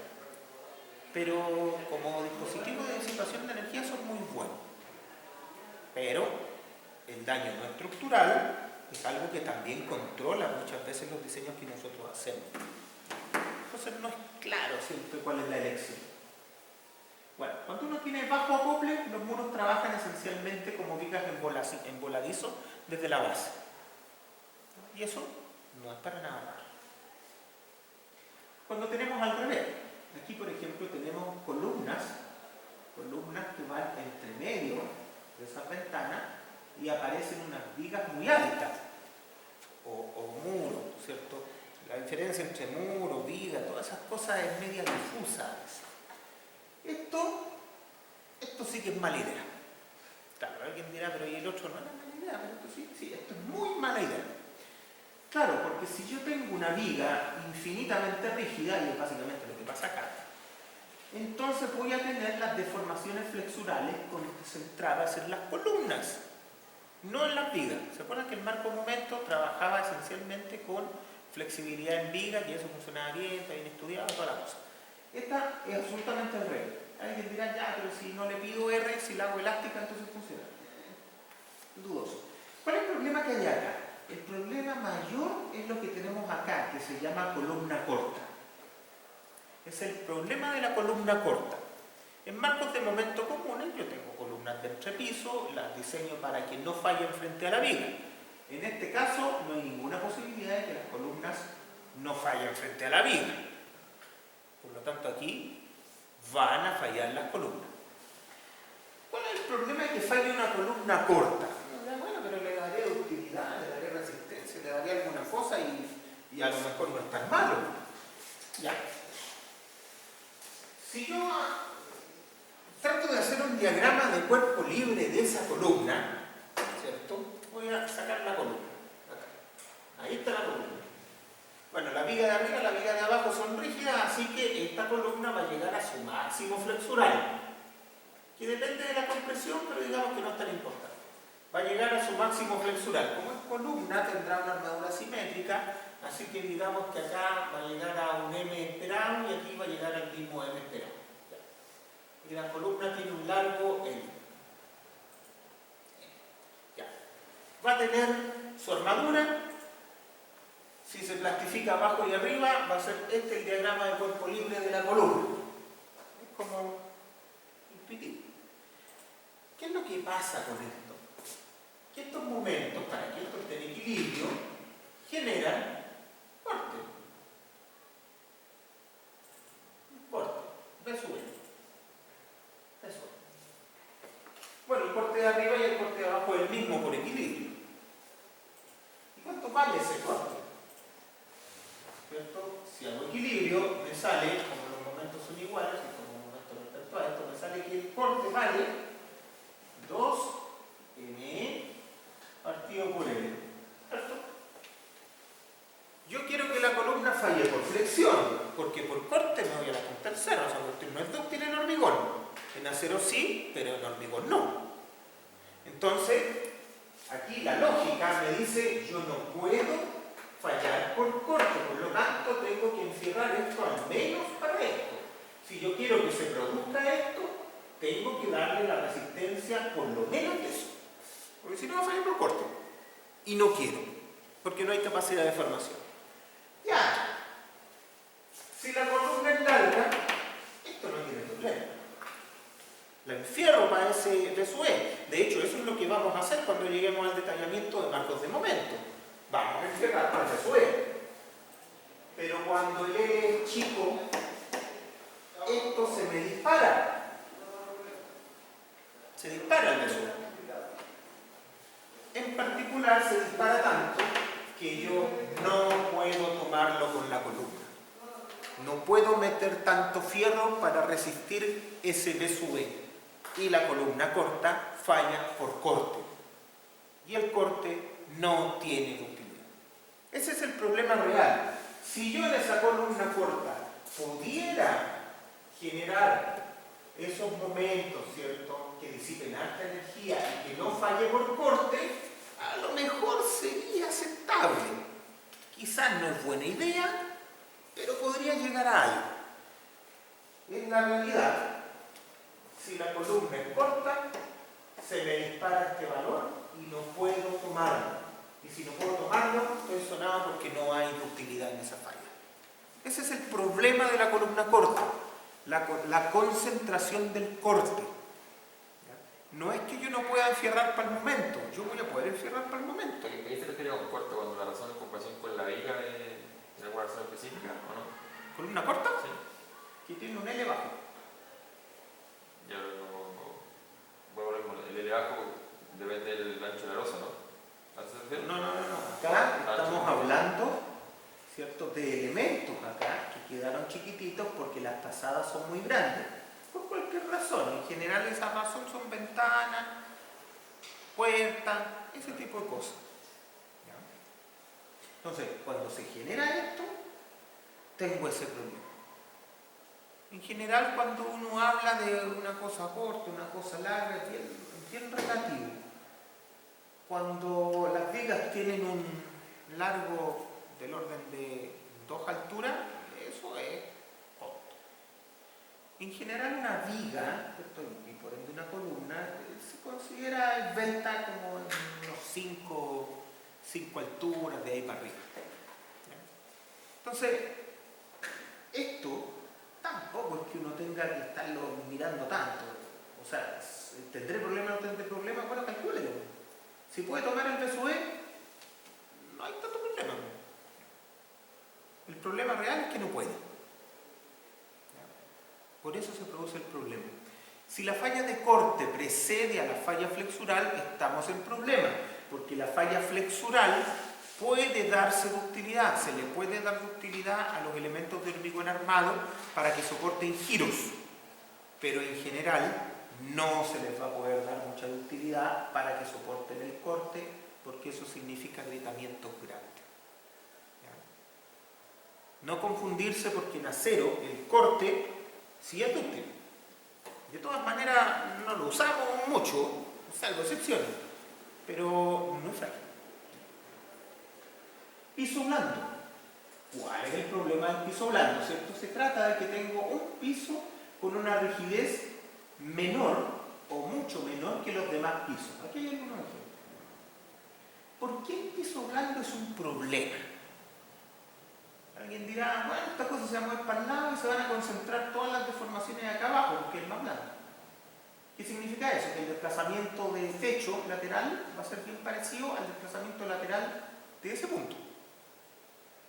Pero como dispositivo de disipación de energía son muy buenos. Pero el daño no estructural es algo que también controla muchas veces los diseños que nosotros hacemos. Entonces no es claro siempre cuál es la elección. Bueno, cuando uno tiene bajo acople, los muros trabajan esencialmente como vigas en voladizo desde la base. Y eso no es para nada raro. Cuando tenemos al revés, aquí por ejemplo tenemos columnas que van entre medio de esas ventanas y aparecen unas vigas muy altas o muros, ¿cierto? La diferencia entre muro, viga, todas esas cosas es media difusa. Esto sí que es mala idea. Claro, alguien dirá, pero y el otro no era mala idea, pero esto sí, esto es muy mala idea. Claro, porque si yo tengo una viga infinitamente rígida, y es básicamente lo que pasa acá, entonces voy a tener las deformaciones flexurales concentradas en las columnas, no en las vigas. ¿Se acuerdan que el marco momento trabajaba esencialmente con flexibilidad en vigas y eso funcionaba bien, está bien estudiado, toda la cosa? Esta es absolutamente al revés. Alguien dirá, ya, pero si no le pido R, si la hago elástica, entonces funciona. Dudoso. ¿Cuál es el problema que hay acá? El problema mayor es lo que tenemos acá, que se llama columna corta. Es el problema de la columna corta. En marcos de momento comunes yo tengo columnas de entrepiso, las diseño para que no fallen frente a la viga. En este caso no hay ninguna posibilidad de que las columnas no fallen. fallan frente a la viga. Por lo tanto, aquí van a fallar las columnas. ¿Cuál es el problema de que falle una columna corta? Bueno, pero le daré utilidad, le daré resistencia, le daré alguna cosa y a lo mejor no es tan malo. Ya. Si yo trato de hacer un diagrama de cuerpo libre de esa columna, ¿cierto? Voy a sacar la columna. Acá. Ahí está la columna. Bueno, la viga de arriba y la viga de abajo son rígidas, así que esta columna va a llegar a su máximo flexural, que depende de la compresión, pero digamos que no es tan importante. Va a llegar a su máximo flexural. Como es columna, tendrá una armadura simétrica, así que digamos que acá va a llegar a un M esperado y aquí va a llegar al mismo M esperado. Y la columna tiene un largo L. Ya. Va a tener su armadura. Si se plastifica abajo y arriba, va a ser este el diagrama de cuerpo libre de la columna. Es como intuitivo. ¿Qué es lo que pasa con esto? Que estos momentos, para que esto esté en equilibrio, generan corte. Corte. V sub N. Eso. Bueno, el corte de arriba y el corte de abajo es el mismo por equilibrio. ¿Y cuánto vale ese corte? ¿Cierto? Si hago equilibrio, me sale, como los momentos son iguales, y como momento respecto a esto, me sale que el corte vale 2m partido por L. ¿Cierto? Yo quiero que la columna falle por flexión, porque por corte me voy a la punta del cerro. O sea, porque no es dúctil en hormigón. En acero sí, pero en hormigón no. Entonces, aquí la lógica me dice, yo no puedo fallar por corte, por lo tanto tengo que enfierrar esto al menos para esto. Si yo quiero que se produzca esto, tengo que darle la resistencia por lo menos de eso, porque si no va a fallar por corte y no quiero, porque no hay capacidad de formación. Ya, si la columna es larga, esto no tiene problema, la enfierro para ese VSUE. De hecho, eso es lo que vamos a hacer cuando lleguemos al detallamiento de marcos de momento. Vamos a enfierrar para el VSUE. Pero cuando el L es chico, esto se me dispara. Se dispara el VSUE. En particular, se dispara tanto que yo no puedo tomarlo con la columna. No puedo meter tanto fierro para resistir ese VSUE. Y la columna corta falla por corte. Y el corte no tiene ductilidad. Ese es el problema real. Si yo en esa columna corta pudiera generar esos momentos, ¿cierto?, que disipen alta energía y que no falle por corte, a lo mejor sería aceptable. Quizás no es buena idea, pero podría llegar a algo. En la realidad, si la columna es corta, se me dispara este valor y no puedo tomarlo. Y si no puedo tomarlo, estoy sonado porque no hay ductilidad en esa falla. Ese es el problema de la columna corta, la concentración del corte. ¿Ya? No es que yo no pueda enfierrar para el momento, yo voy a poder enfierrar para el momento. ¿A qué se refiere con corte cuando la razón es comparación con la viga de alguna razón específica o no? ¿Columna corta? Sí. Que tiene un L bajo. Ya bueno, el L bajo depende del ancho de la losa, ¿no? No. Acá estamos hablando, ¿cierto?, de elementos acá que quedaron chiquititos porque las pasadas son muy grandes. Por cualquier razón. En general esa razón son ventanas, puertas, ese tipo de cosas. ¿Ya? Entonces, cuando se genera esto, tengo ese problema. En general, cuando uno habla de una cosa corta, una cosa larga, es bien relativo. Cuando las vigas tienen un largo del orden de 2 alturas, eso es corto. En general, una viga, y por ende una columna, se considera esbelta como en unos 5 alturas, de ahí para arriba. Entonces, esto tampoco es que uno tenga que estarlo mirando tanto. O sea, ¿tendré problema o no tendré problema? Bueno, calcúlelo. Si puede tomar el VSUE, no hay tanto problema. El problema real es que no puede. Por eso se produce el problema. Si la falla de corte precede a la falla flexural, estamos en problema, porque la falla flexural puede darse ductilidad, se le puede dar ductilidad a los elementos de hormigón armado para que soporten giros, pero en general no se les va a poder dar mucha ductilidad para que soporten el corte, porque eso significa agrietamientos grandes. ¿Ya? No confundirse, porque en acero el corte sí es dúctil. De todas maneras no lo usamos mucho, salvo excepciones, pero no es frágil. Piso blando. ¿Cuál es el problema del piso blando? ¿Cierto? Se trata de que tengo un piso con una rigidez menor o mucho menor que los demás pisos. Aquí hay algunos ejemplos. ¿Por qué el piso blando es un problema? Alguien dirá, bueno, esta cosa se va a mover para el lado y se van a concentrar todas las deformaciones acá abajo porque es más blando. ¿Qué significa eso? Que el desplazamiento de techo lateral va a ser bien parecido al desplazamiento lateral de ese punto.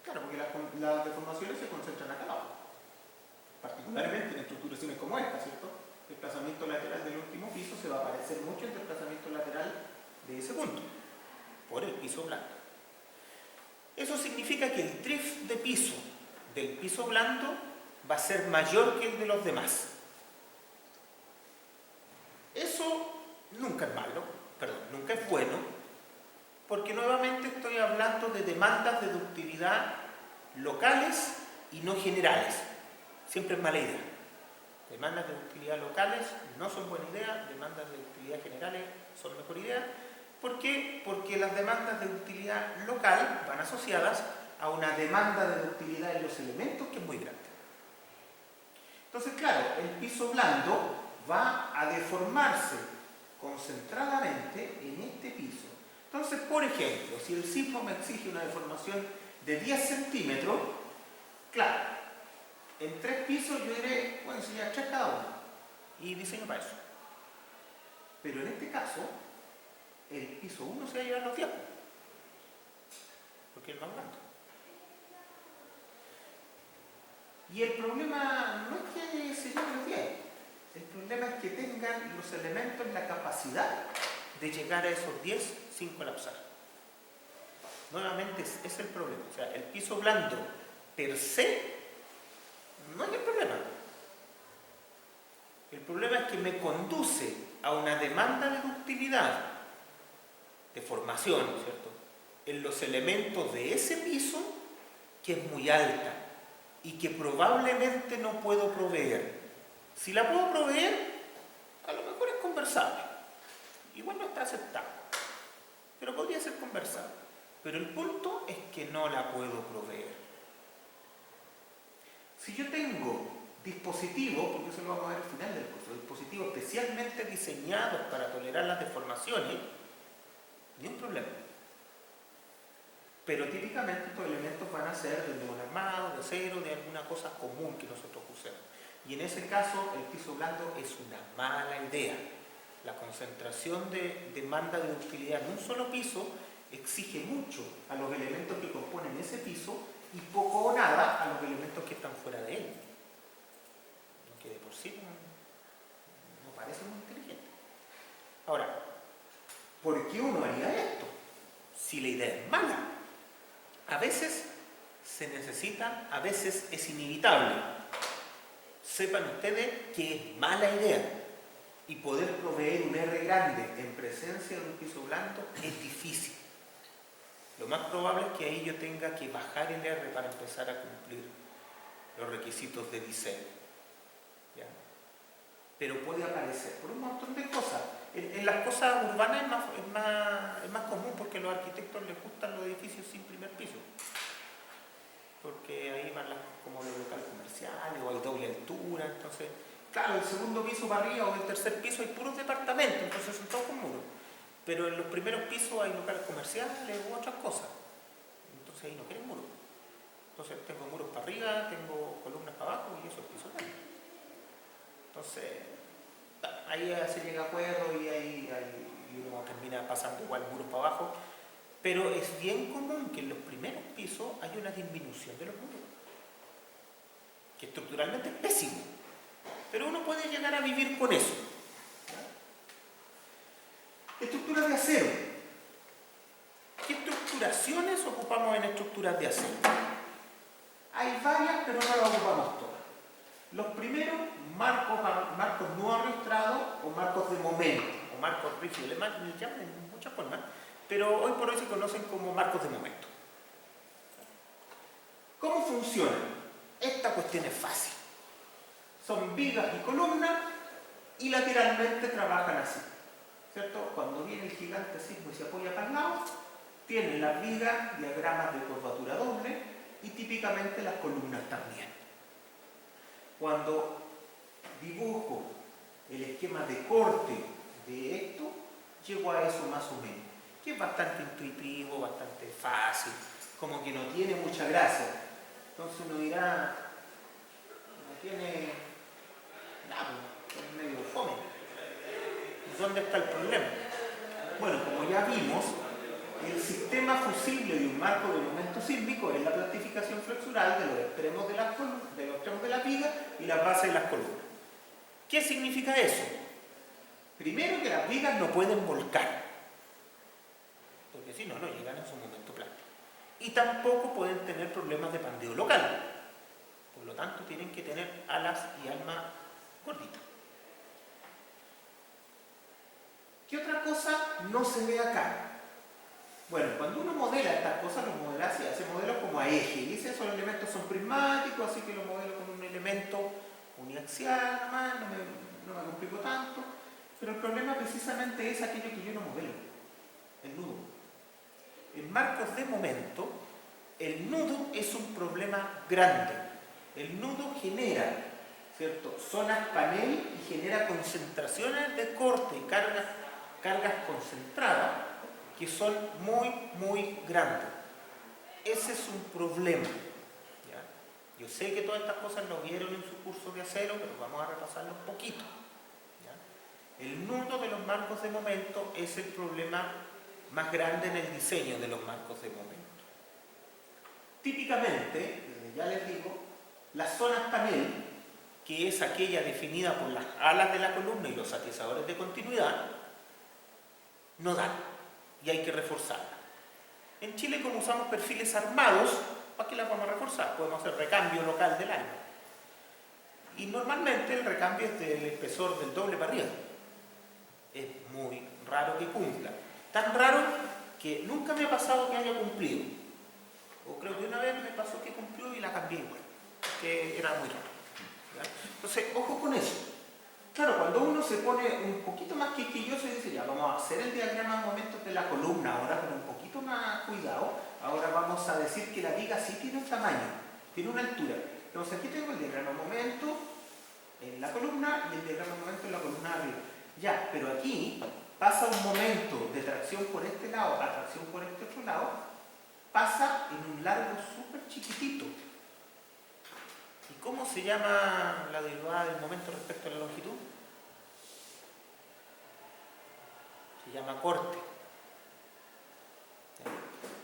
Claro, porque las deformaciones se concentran acá abajo. Particularmente en estructuraciones como esta, ¿cierto? El desplazamiento lateral del último piso se va a parecer mucho al desplazamiento lateral de ese punto, por el piso blando. Eso significa que el drift de piso del piso blando va a ser mayor que el de los demás. Eso nunca es malo, nunca es bueno, porque nuevamente estoy hablando de demandas de ductilidad locales y no generales. Siempre es mala idea. Demandas de ductilidad locales no son buena idea, demandas de ductilidad generales son mejor idea. ¿Por qué? Porque las demandas de ductilidad local van asociadas a una demanda de ductilidad en los elementos que es muy grande. Entonces, claro, el piso blando va a deformarse concentradamente en este piso. Entonces, por ejemplo, si el CIFO me exige una deformación de 10 centímetros, claro, en 3 pisos yo diré, bueno, sería 3 cada uno, y diseño para eso. Pero en este caso, el piso 1 se va a llevar los 10, porque es más blando. Y el problema no es que se lleven los 10, el problema es que tengan los elementos la capacidad de llegar a esos 10 sin colapsar. Nuevamente es el problema. O sea, el piso blando per se no es el problema. El problema es que me conduce a una demanda de ductilidad, de formación, ¿cierto?, en los elementos de ese piso que es muy alta y que probablemente no puedo proveer. Si la puedo proveer, a lo mejor es conversable. Igual no está aceptado, pero podría ser conversable. Pero el punto es que no la puedo proveer. Si yo tengo dispositivos, porque eso lo vamos a ver al final del curso, dispositivos especialmente diseñados para tolerar las deformaciones, ni un problema. Pero típicamente estos elementos van a ser de hormigón armado, de acero, de alguna cosa común que nosotros usemos. Y en ese caso el piso blando es una mala idea. La concentración de demanda de ductilidad en un solo piso exige mucho a los elementos que componen ese piso y poco o nada a los elementos que están fuera de él. Lo que de por sí no parece muy inteligente. Ahora, ¿por qué uno haría esto? Si la idea es mala. A veces se necesita, a veces es inevitable. Sepan ustedes que es mala idea. Y poder proveer un R grande en presencia de un piso blando es difícil. Lo más probable es que ahí yo tenga que bajar el R para empezar a cumplir los requisitos de diseño. ¿Ya? Pero puede aparecer por un montón de cosas. En las cosas urbanas es más común porque a los arquitectos les gustan los edificios sin primer piso. Porque ahí van como los locales comerciales o hay doble altura, entonces... Claro, el segundo piso para arriba o el tercer piso hay puros departamentos, entonces son todos con muros. Pero en los primeros pisos hay locales comerciales u otras cosas. Entonces ahí no quieren muros. Entonces tengo muros para arriba, tengo columnas para abajo y eso es piso grande. Entonces, ahí se llega a acuerdo y uno termina pasando igual muros para abajo. Pero es bien común que en los primeros pisos hay una disminución de los muros. que estructuralmente es pésimo, pero uno puede llegar a vivir con eso. Estructuras de acero. ¿Qué estructuraciones ocupamos en estructuras de acero? Hay varias, pero no las ocupamos todas. Los primeros, marcos no arrastrados o marcos de momento, o marcos rígidos, le llaman de muchas formas, pero hoy por hoy se conocen como marcos de momento. ¿Cómo funcionan? Esta cuestión es fácil. Son vigas y columnas y lateralmente trabajan así, ¿cierto? Cuando viene el gigante sismo y se apoya para el lado, tienen las vigas, diagramas de curvatura doble y típicamente las columnas también. Cuando dibujo el esquema de corte de esto, llego a eso más o menos, que es bastante intuitivo, bastante fácil, como que no tiene mucha gracia. Entonces uno dirá, no tiene nada, es medio fome. ¿Dónde está el problema? Bueno, como ya vimos, el sistema fusible de un marco de momento sísmico es la plastificación flexural de los extremos de la viga y las bases de las columnas. ¿Qué significa eso? Primero, que las vigas no pueden volcar, porque si no, no llegan en su momento plano. Y tampoco pueden tener problemas de pandeo local. Por lo tanto, tienen que tener alas y alma gorditas. ¿Qué otra cosa no se ve acá? Bueno, cuando uno modela estas cosas, los modela así, hace modelos como a eje. Y esos elementos son prismáticos, así que los modelo con un elemento uniaxial, nada más, no me complico tanto. Pero el problema precisamente es aquello que yo no modelo, el nudo. En marcos de momento, el nudo es un problema grande. El nudo genera, ¿cierto?, zonas panel y genera concentraciones de corte y cargas concentradas que son muy, muy grandes. Ese es un problema. ¿Ya? Yo sé que todas estas cosas lo vieron en su curso de acero, pero vamos a repasarlo un poquito. ¿Ya? El nudo de los marcos de momento es el problema más grande en el diseño de los marcos de momento. Típicamente, ya les digo, las zonas panel, que es aquella definida por las alas de la columna y los atizadores de continuidad, no dan y hay que reforzarlas. En Chile, como usamos perfiles armados, ¿para qué las vamos a reforzar? Podemos hacer recambio local del alma. Y normalmente el recambio es del espesor del doble para arriba. Es muy raro que cumpla. Tan raro que nunca me ha pasado que haya cumplido. O creo que una vez me pasó que cumplió y la cambié igual, que era muy raro. ¿Ya? Entonces, ojo con eso. Claro, cuando uno se pone un poquito más quisquilloso y dice, ya, vamos a hacer el diagrama de momentos de la columna ahora con un poquito más cuidado, ahora vamos a decir que la viga sí tiene un tamaño, tiene una altura. Entonces aquí tengo el diagrama de momento en la columna y el diagrama de momento en la columna de arriba. Ya, pero aquí pasa un momento de tracción por este lado a tracción por este otro lado, pasa en un largo súper chiquitito. ¿Y cómo se llama la derivada del momento respecto a la longitud? Se llama corte.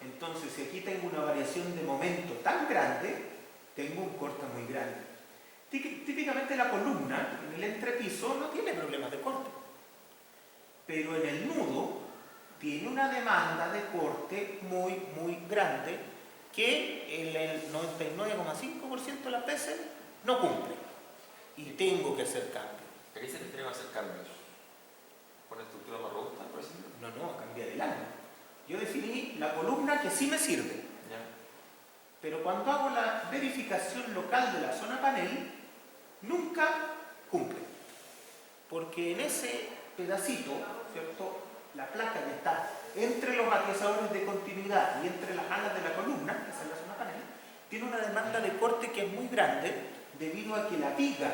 Entonces, si aquí tengo una variación de momento tan grande, tengo un corte muy grande. Típicamente la columna, en el entrepiso, no tiene problemas de corte. Pero en el nudo, tiene una demanda de corte muy, muy grande que el 99,5% de las veces no cumple. Y tengo que hacer cambios. ¿A qué se refiere a hacer cambios? ¿Con estructura más robusta, por ejemplo? No, cambiar el alma. Yo definí la columna que sí me sirve. Ya. Pero cuando hago la verificación local de la zona panel, nunca cumple. Porque en ese pedacito, ¿cierto?, la placa que está entre los atizadores de continuidad y entre las alas de la columna, que es la zona panel, tiene una demanda de corte que es muy grande debido a que la viga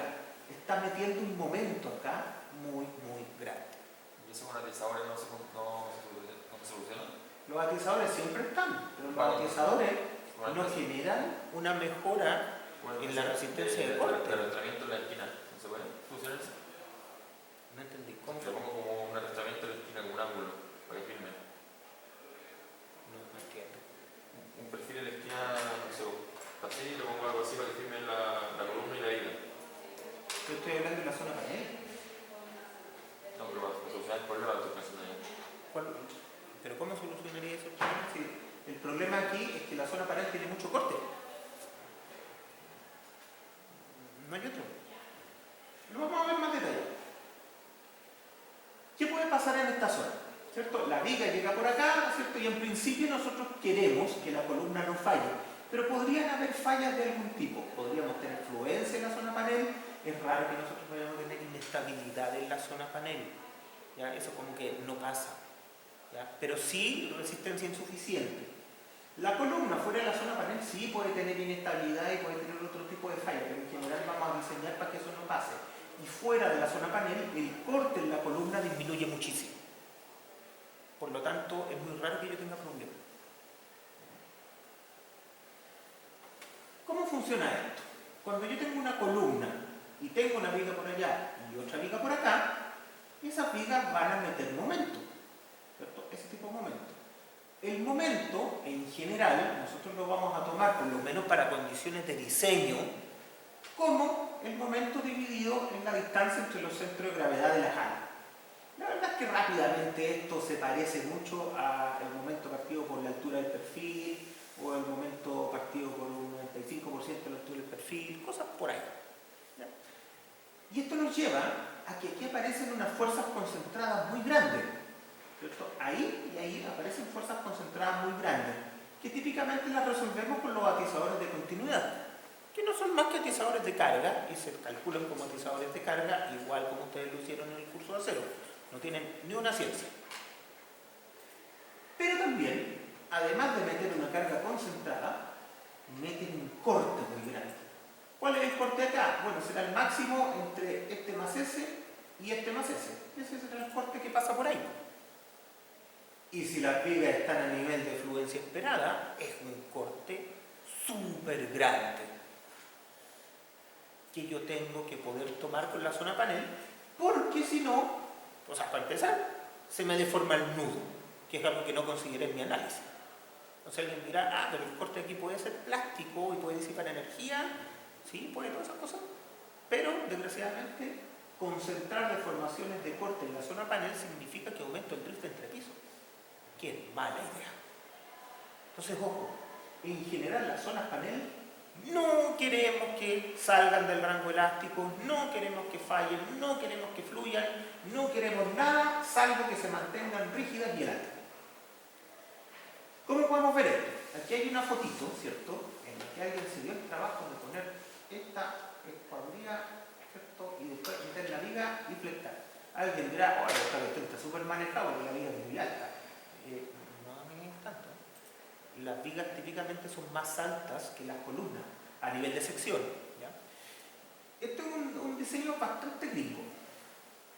está metiendo un momento acá muy, muy grande. ¿Y eso con atizadores no se soluciona? Los atizadores siempre están, pero los atizadores no generan una mejora en la resistencia de corte. El arrastramiento en la esquina, ¿no se puede solucionar eso? No entendí. ¿Cómo? Lo pongo como un arrastramiento en la esquina, como un ángulo, para que firme. No entiendo. Un perfil en la esquina, no sé, así, le pongo algo así para que firme la columna y Yo estoy hablando de la zona panel. No, pero para solucionar el problema lo estoy pensando yo. ¿Pero cómo solucionaría ese problema? Sí, el problema aquí es que la zona panel tiene mucho corte. No hay otro. Lo vamos a ver más detallado. ¿Qué puede pasar en esta zona? ¿Cierto? La viga llega por acá, ¿cierto? Y en principio nosotros queremos que la columna no falle, pero podrían haber fallas de algún tipo. Podríamos tener fluencia en la zona panel, es raro que nosotros vayamos a tener inestabilidad en la zona panel, ¿ya? Eso como que no pasa, ¿ya? Pero sí resistencia insuficiente. La columna fuera de la zona panel sí puede tener inestabilidad y puede tener otro tipo de falla, pero en general vamos a diseñar para que eso no pase. Y fuera de la zona panel, el corte en la columna disminuye muchísimo. Por lo tanto, es muy raro que yo tenga problemas. ¿Cómo funciona esto? Cuando yo tengo una columna y tengo una viga por allá y otra viga por acá, esas vigas van a meter momento, ¿cierto? Ese tipo de momento. El momento, en general, nosotros lo vamos a tomar, por lo menos para condiciones de diseño, como el momento dividido en la distancia entre los centros de gravedad de las alas. La verdad es que rápidamente esto se parece mucho al momento partido por la altura del perfil o el momento partido por un 95% de la altura del perfil, cosas por ahí, ¿ya? Y esto nos lleva a que aquí aparecen unas fuerzas concentradas muy grandes, ¿cierto? Ahí y ahí aparecen fuerzas concentradas muy grandes, que típicamente las resolvemos con los atizadores de continuidad, que no son más que atizadores de carga y se calculan como atizadores de carga igual como ustedes lo hicieron en el curso de acero. No tienen ni una ciencia. Pero también, además de meter una carga concentrada, meten un corte muy grande. ¿Cuál es el corte acá? Bueno, será el máximo entre este más ese y este más ese. Ese será el corte que pasa por ahí. Y si las vigas están a nivel de fluencia esperada, es un corte súper grande que yo tengo que poder tomar con la zona panel, porque si no, o sea, para empezar, se me deforma el nudo, que es algo que no consideré en mi análisis. Entonces alguien dirá, pero el corte aquí puede ser plástico y puede disipar energía, sí, puede todas esas cosas, pero desgraciadamente concentrar deformaciones de corte en la zona panel significa que aumento el drift entre pisos. Qué mala idea. Entonces, ojo, en general las zonas panel no queremos que salgan del rango elástico, no queremos que fallen, no queremos que fluyan, no queremos nada salvo que se mantengan rígidas y elásticas. ¿Cómo podemos ver esto? Aquí hay una fotito, ¿cierto?, en la que alguien se dio el trabajo de poner esta escuadrilla, ¿cierto?, y después meter la viga y fletar. Alguien dirá, oh, esta cuestión está súper manejado porque la viga es muy alta. No me tanto. Las vigas típicamente son más altas que las columnas a nivel de sección, ¿ya? Esto es un diseño bastante gringo.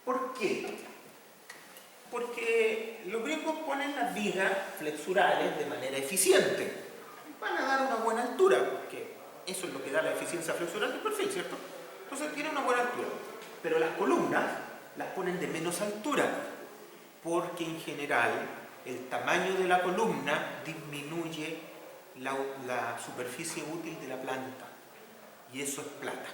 ¿Por qué? Porque los gringos ponen las vigas flexurales de manera eficiente. Van a dar una buena altura, porque eso es lo que da la eficiencia flexural del perfil, ¿cierto? Entonces tiene una buena altura. Pero las columnas las ponen de menos altura, porque en general el tamaño de la columna disminuye la superficie útil de la planta, y eso es plata.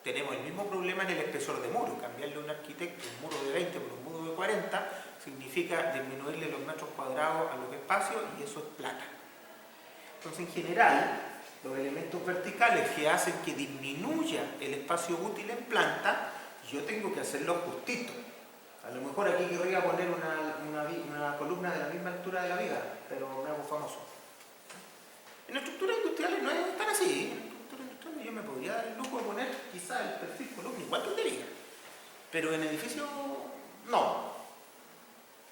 Tenemos el mismo problema en el espesor de muro. Cambiarle a un arquitecto un muro de 20 por un muro de 40 significa disminuirle los metros cuadrados a los espacios, y eso es plata. Entonces, en general, los elementos verticales que hacen que disminuya el espacio útil en planta, yo tengo que hacerlo justito. A lo mejor aquí querría poner una columna de la misma altura de la viga, pero me hago famoso. En estructuras industriales no es tan así. En estructuras industriales yo me podría dar el lujo de poner quizá el perfil columna igual que el de viga, pero en edificio no.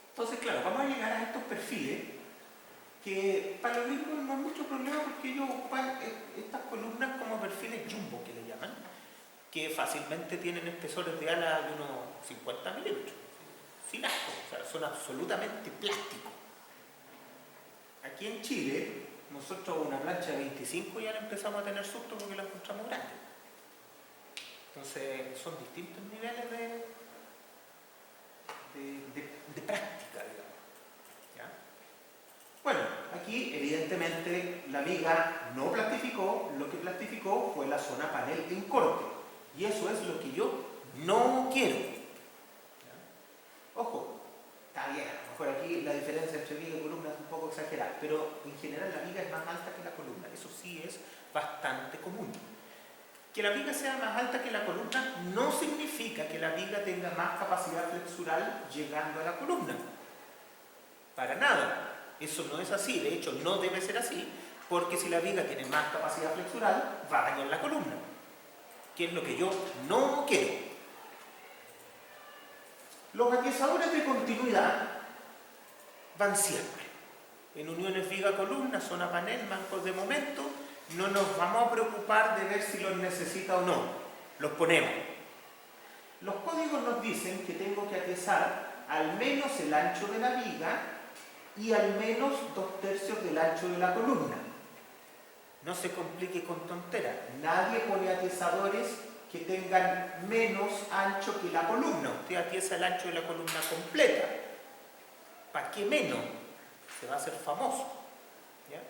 Entonces, claro, vamos a llegar a estos perfiles que para los gringos no hay mucho problema, porque ellos ocupan estas columnas como perfiles jumbo, que le llaman, que fácilmente tienen espesores de ala de unos 50 milímetros, sin asco, o sea, son absolutamente plásticos. Aquí en Chile, nosotros una plancha de 25 ya la empezamos a tener susto porque la encontramos grande. Entonces, son distintos niveles de práctica, digamos. ¿Ya? Bueno, aquí evidentemente la viga no plastificó, lo que plastificó fue la zona panel en corte. Y eso es lo que yo no quiero. ¿Ya? Ojo, está bien, a lo mejor aquí la diferencia entre viga y columna es un poco exagerada, pero en general la viga es más alta que la columna, eso sí es bastante común. Que la viga sea más alta que la columna no significa que la viga tenga más capacidad flexural llegando a la columna. Para nada. Eso no es así. De hecho, no debe ser así, porque si la viga tiene más capacidad flexural, va a dañar la columna, que es lo que yo no quiero. Los atiesadores de continuidad van siempre. En uniones viga-columna, zona panel, mancos de momento, no nos vamos a preocupar de ver si los necesita o no. Los ponemos. Los códigos nos dicen que tengo que atesar al menos el ancho de la viga y al menos 2/3 del ancho de la columna. No se complique con tonteras. Nadie pone atiesadores que tengan menos ancho que la columna. Usted atiesa el ancho de la columna completa. ¿Para qué menos? Se va a hacer famoso. ¿Ya?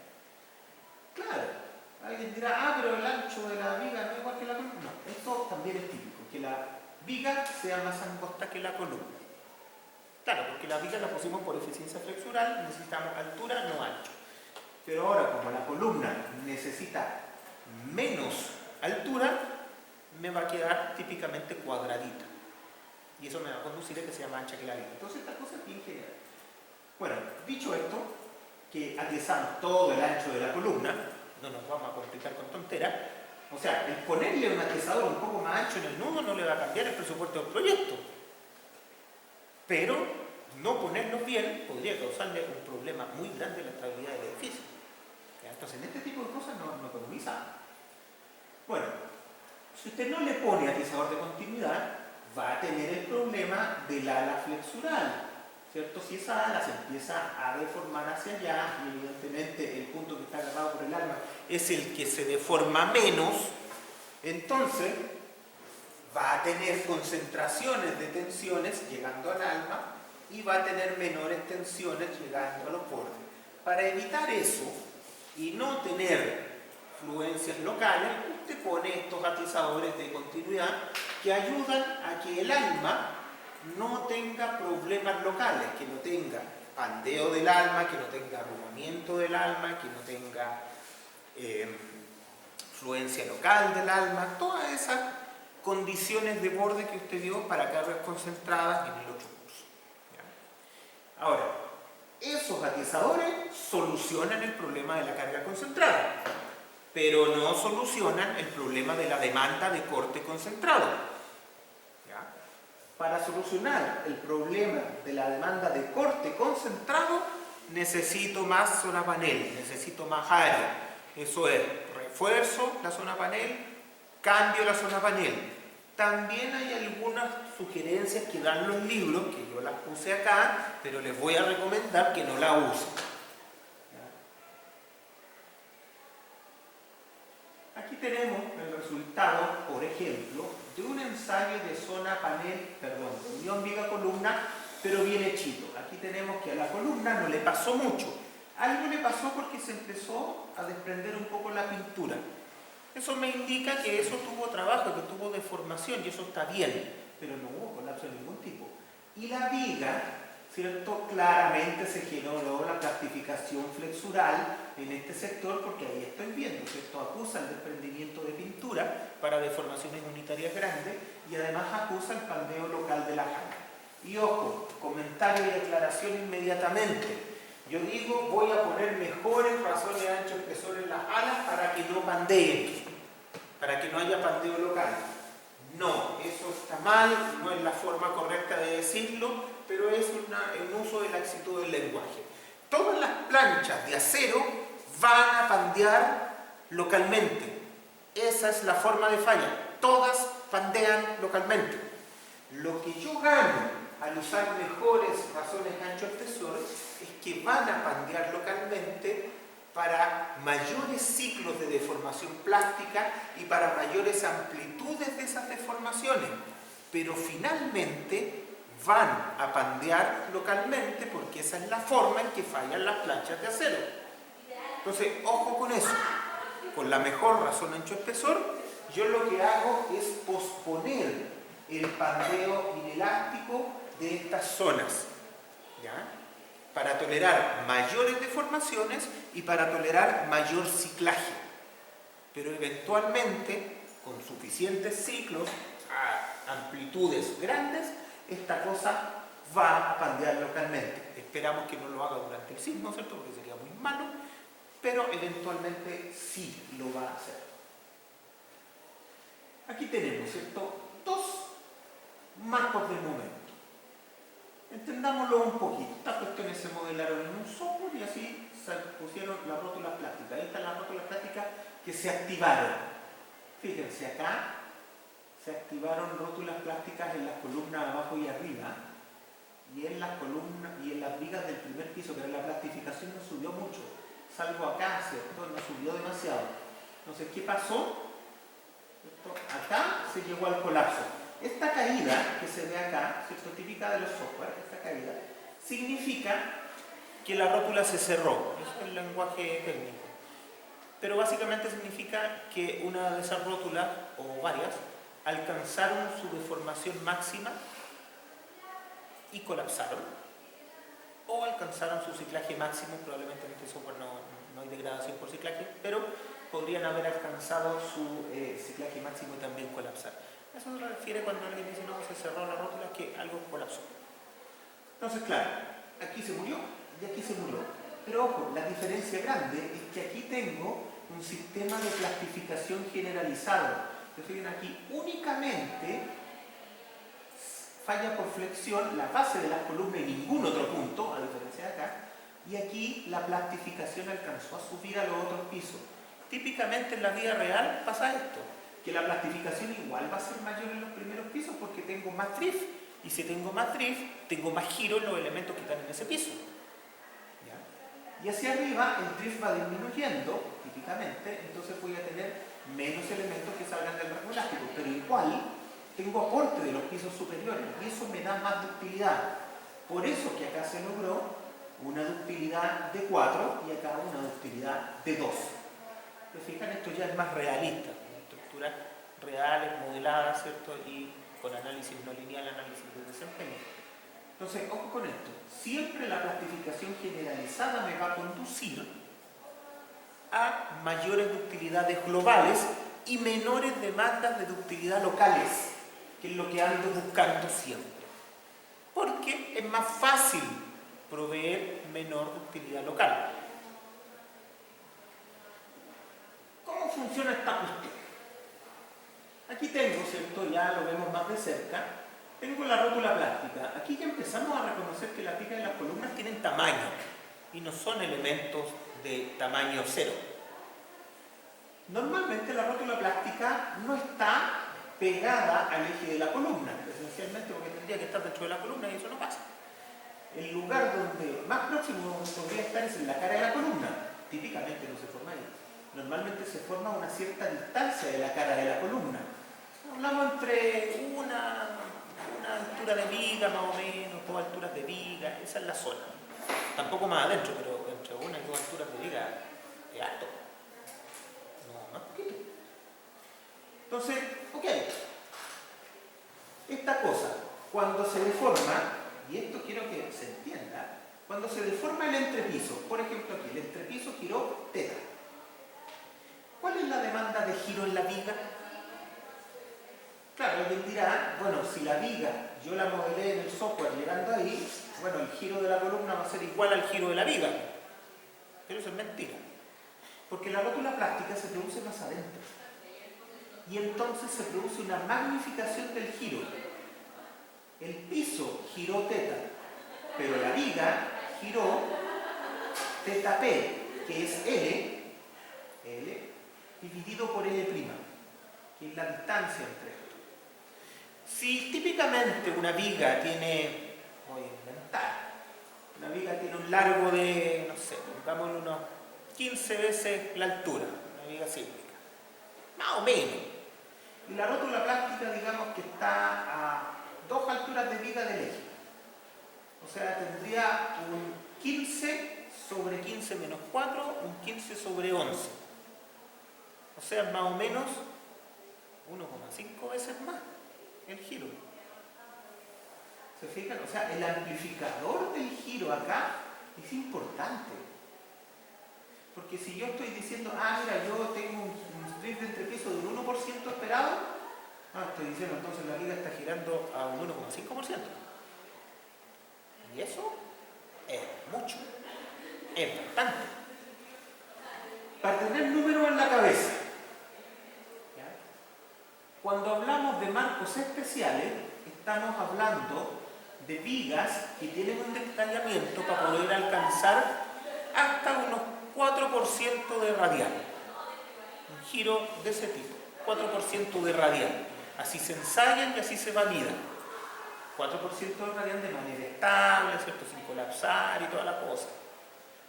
Claro. Alguien dirá, pero el ancho de la viga no es igual que la columna. No, esto también es típico, que la viga sea más angosta que la columna. Claro, porque la viga la pusimos por eficiencia flexural, necesitamos altura, no ancho. Pero ahora, como la columna necesita menos altura, me va a quedar típicamente cuadradita. Y eso me va a conducir a que sea más ancha que la viga. Entonces, esta cosa es bien general. Bueno, dicho esto, que atiesamos todo el ancho de la columna, no nos vamos a complicar con tonteras. O sea, el ponerle un atiesador un poco más ancho en el nudo no le va a cambiar el presupuesto del proyecto. Pero no ponerlos bien podría causarle un problema muy grande en la estabilidad del edificio. Entonces, en este tipo de cosas no economizamos. Bueno, si usted no le pone atiesador de continuidad, va a tener el problema del ala flexural. ¿Cierto? Si esa ala se empieza a deformar hacia allá, y evidentemente el punto que está agarrado por el alma es el que se deforma menos, entonces va a tener concentraciones de tensiones llegando al alma y va a tener menores tensiones llegando a los bordes. Para evitar eso y no tener fluencias locales, usted pone estos atiesadores de continuidad que ayudan a que el alma no tenga problemas locales, que no tenga pandeo del alma, que no tenga arrumamiento del alma, que no tenga fluencia local del alma, todas esas condiciones de borde que usted vio para cargas concentradas en el otro curso. ¿Ya? Ahora, esos atiesadores solucionan el problema de la carga concentrada, pero no solucionan el problema de la demanda de corte concentrado. Para solucionar el problema de la demanda de corte concentrado, necesito más zona panel, necesito más área. Eso es, refuerzo la zona panel, cambio la zona panel. También hay algunas sugerencias que dan los libros, que yo las puse acá, pero les voy a recomendar que no la usen. Aquí tenemos el resultado, por ejemplo, de un ensayo de zona panel, de unión viga-columna, pero bien hechito. Aquí tenemos que a la columna no le pasó mucho. Algo le pasó porque se empezó a desprender un poco la pintura. Eso me indica que eso tuvo trabajo, que tuvo deformación, y eso está bien, pero no hubo colapso de ningún tipo. Y la viga, ¿cierto? Claramente se generó la plastificación flexural en este sector, porque ahí estoy viendo que esto acusa el desprendimiento de pintura para deformaciones unitarias grandes y además acusa el pandeo local de la jala. Y ojo, comentario y aclaración inmediatamente. Yo digo, voy a poner mejores razones de ancho espesor en las alas para que no pandeen, para que no haya pandeo local. No, eso está mal, no es la forma correcta de decirlo, pero es un uso de laxitud del lenguaje. Todas las planchas de acero van a pandear localmente. Esa es la forma de falla. Todas pandean localmente. Lo que yo gano al usar mejores razones de ancho espesor es que van a pandear localmente para mayores ciclos de deformación plástica y para mayores amplitudes de esas deformaciones. Pero finalmente van a pandear localmente porque esa es la forma en que fallan las planchas de acero. Entonces, ojo con eso. Con la mejor razón ancho espesor, yo lo que hago es posponer el pandeo inelástico de estas zonas, ¿ya? Para tolerar mayores deformaciones y para tolerar mayor ciclaje. Pero eventualmente, con suficientes ciclos a amplitudes grandes, esta cosa va a pandear localmente. Esperamos que no lo haga durante el sismo, ¿cierto? Porque sería muy malo, pero eventualmente sí lo va a hacer. Aquí tenemos, ¿cierto?, dos marcos del momento. Entendámoslo un poquito. Estas cuestiones se modelaron en un software y así se pusieron las rótulas plásticas. Ahí están las rótulas plásticas que se activaron. Fíjense, acá se activaron rótulas plásticas en las columnas abajo y arriba, y en las columnas y en las vigas del primer piso, pero la plastificación no subió mucho, salvo acá, ¿cierto? No subió demasiado. Entonces, ¿qué pasó? ¿Cierto? Acá se llegó al colapso. Esta caída que se ve acá, ¿cierto?, típica de los software, esta caída, significa que la rótula se cerró. Eso es el lenguaje técnico. Pero básicamente significa que una de esas rótulas, o varias, alcanzaron su deformación máxima y colapsaron, o alcanzaron su ciclaje máximo. Probablemente en este software no hay degradación por ciclaje, pero podrían haber alcanzado su ciclaje máximo y también colapsar. Eso se refiere cuando alguien dice no, se cerró la rótula, que algo colapsó. Entonces, claro, aquí se murió y aquí se murió. Pero ojo, la diferencia grande es que aquí tengo un sistema de plastificación generalizado. Fíjense aquí, únicamente falla por flexión la base de las columnas y ningún otro punto, a diferencia de acá, y aquí la plastificación alcanzó a subir a los otros pisos. Típicamente en la vida real pasa esto, que la plastificación igual va a ser mayor en los primeros pisos porque tengo más drift, y si tengo más drift, tengo más giro en los elementos que están en ese piso. ¿Ya? Y hacia arriba el drift va disminuyendo, típicamente, entonces voy a tener menos elementos que salgan del rango elástico, pero igual tengo aporte de los pisos superiores y eso me da más ductilidad. Por eso que acá se logró una ductilidad de 4 y acá una ductilidad de 2. ¿Se fijan? Esto ya es más realista, estructuras reales, modeladas, ¿cierto? Y con análisis no lineal, análisis de desempeño. Entonces, ojo con esto. Siempre la plastificación generalizada me va a conducir a mayores ductilidades globales y menores demandas de ductilidad locales, que es lo que ando buscando siempre. Porque es más fácil proveer menor ductilidad local. ¿Cómo funciona esta cuestión? Aquí tengo, ¿cierto? Ya lo vemos más de cerca. Tengo la rótula plástica. Aquí ya empezamos a reconocer que las vigas de las columnas tienen tamaño y no son elementos de tamaño cero. Normalmente la rótula plástica no está pegada al eje de la columna, esencialmente porque tendría que estar dentro de la columna y eso no pasa. El lugar donde más próximo podría estar es en la cara de la columna. Típicamente no se forma ahí. Normalmente se forma a una cierta distancia de la cara de la columna. Hablamos entre una altura de viga más o menos, 2 alturas de viga, esa es la zona. Tampoco más adentro, pero entre 1 y 2 alturas de viga es alto. No, más poquito. Entonces, ok. Esta cosa, cuando se deforma, y esto quiero que se entienda, cuando se deforma el entrepiso, por ejemplo aquí, el entrepiso giró teta. ¿Cuál es la demanda de giro en la viga? Claro, alguien dirá, bueno, si la viga yo la modelé en el software llegando ahí, bueno, el giro de la columna va a ser igual al giro de la viga. Pero eso es mentira. Porque la rótula plástica se produce más adentro. Y entonces se produce una magnificación del giro. El piso giró teta, pero la viga giró teta P, que es L, dividido por L', que es la distancia entre estos. Si típicamente una viga tiene, voy a inventar, una viga tiene un largo de, no sé, pongámosle unos 15 veces la altura, una viga cíclica, más o menos. Y la rótula plástica, digamos que está a 2 alturas de viga del eje. O sea, tendría un 15 sobre 15 menos 4, un 15 sobre 11. O sea, más o menos 1,5 veces más el giro. ¿Se fijan? O sea, el amplificador del giro acá es importante. Porque si yo estoy diciendo, mira, yo tengo un drift de entrepiso de un 1% esperado, estoy diciendo entonces la liga está girando a un 1,5%. Y eso es mucho, es bastante. Para tener números en la cabeza, ¿ya? Cuando hablamos de marcos especiales, estamos hablando de vigas que tienen un detallamiento para poder alcanzar hasta unos 4% de radial. Un giro de ese tipo, 4% de radial. Así se ensayan y así se validan. 4% de radial de manera estable, ¿cierto? Sin colapsar y toda la cosa.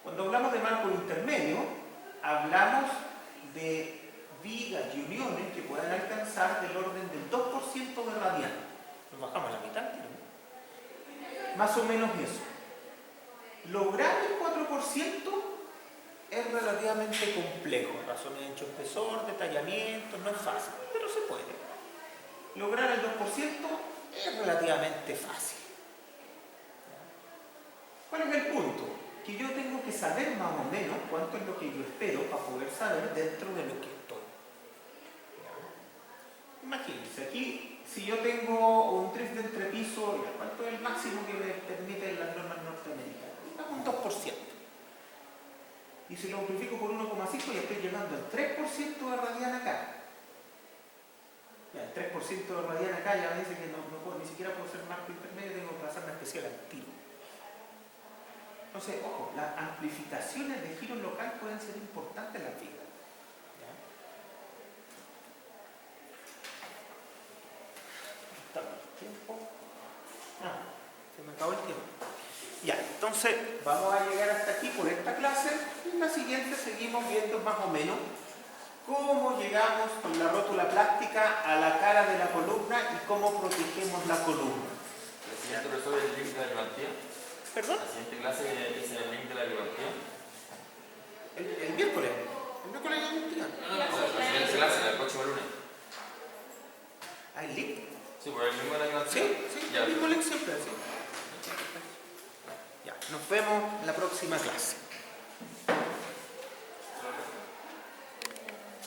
Cuando hablamos de marco intermedio, hablamos de vigas y uniones que puedan alcanzar del orden del 2% de radial. Nos bajamos a la mitad, ¿no? Más o menos eso. Lograr el 4% es relativamente complejo. Razones de ancho espesor, detallamiento, no es fácil, pero se puede. Lograr el 2% es relativamente fácil. ¿Cuál es el punto? Que yo tengo que saber más o menos cuánto es lo que yo espero para poder saber dentro de lo que estoy. Imagínense, aquí si yo tengo un drift de entrepiso, ¿cuánto es el máximo que me permiten las normas norteamericanas? Un 2%. Y si lo amplifico por 1,5 ya estoy llegando al 3% de radian acá. Ya, el 3% de radian acá ya me dice que no puedo, ni siquiera puedo ser marco intermedio, tengo que pasarme especial al tiro. Entonces, ojo, las amplificaciones de giro local pueden ser importantes en la vida. ¿Tiempo? Se me acabó el tiempo. Ya, entonces vamos a llegar hasta aquí por esta clase y en la siguiente seguimos viendo más o menos cómo llegamos con la rótula plástica a la cara de la columna y cómo protegemos la columna. ¿La siguiente resuelve el link de la garantía? ¿Perdón? ¿La siguiente clase es el link de la garantía? El miércoles. El miércoles ya investigan. La siguiente clase, el próximo lunes. ¿Hay link? Sí, por el mismo de la garantía. Sí, Ya. el mismo link siempre, sí. Ya, nos vemos en la próxima clase.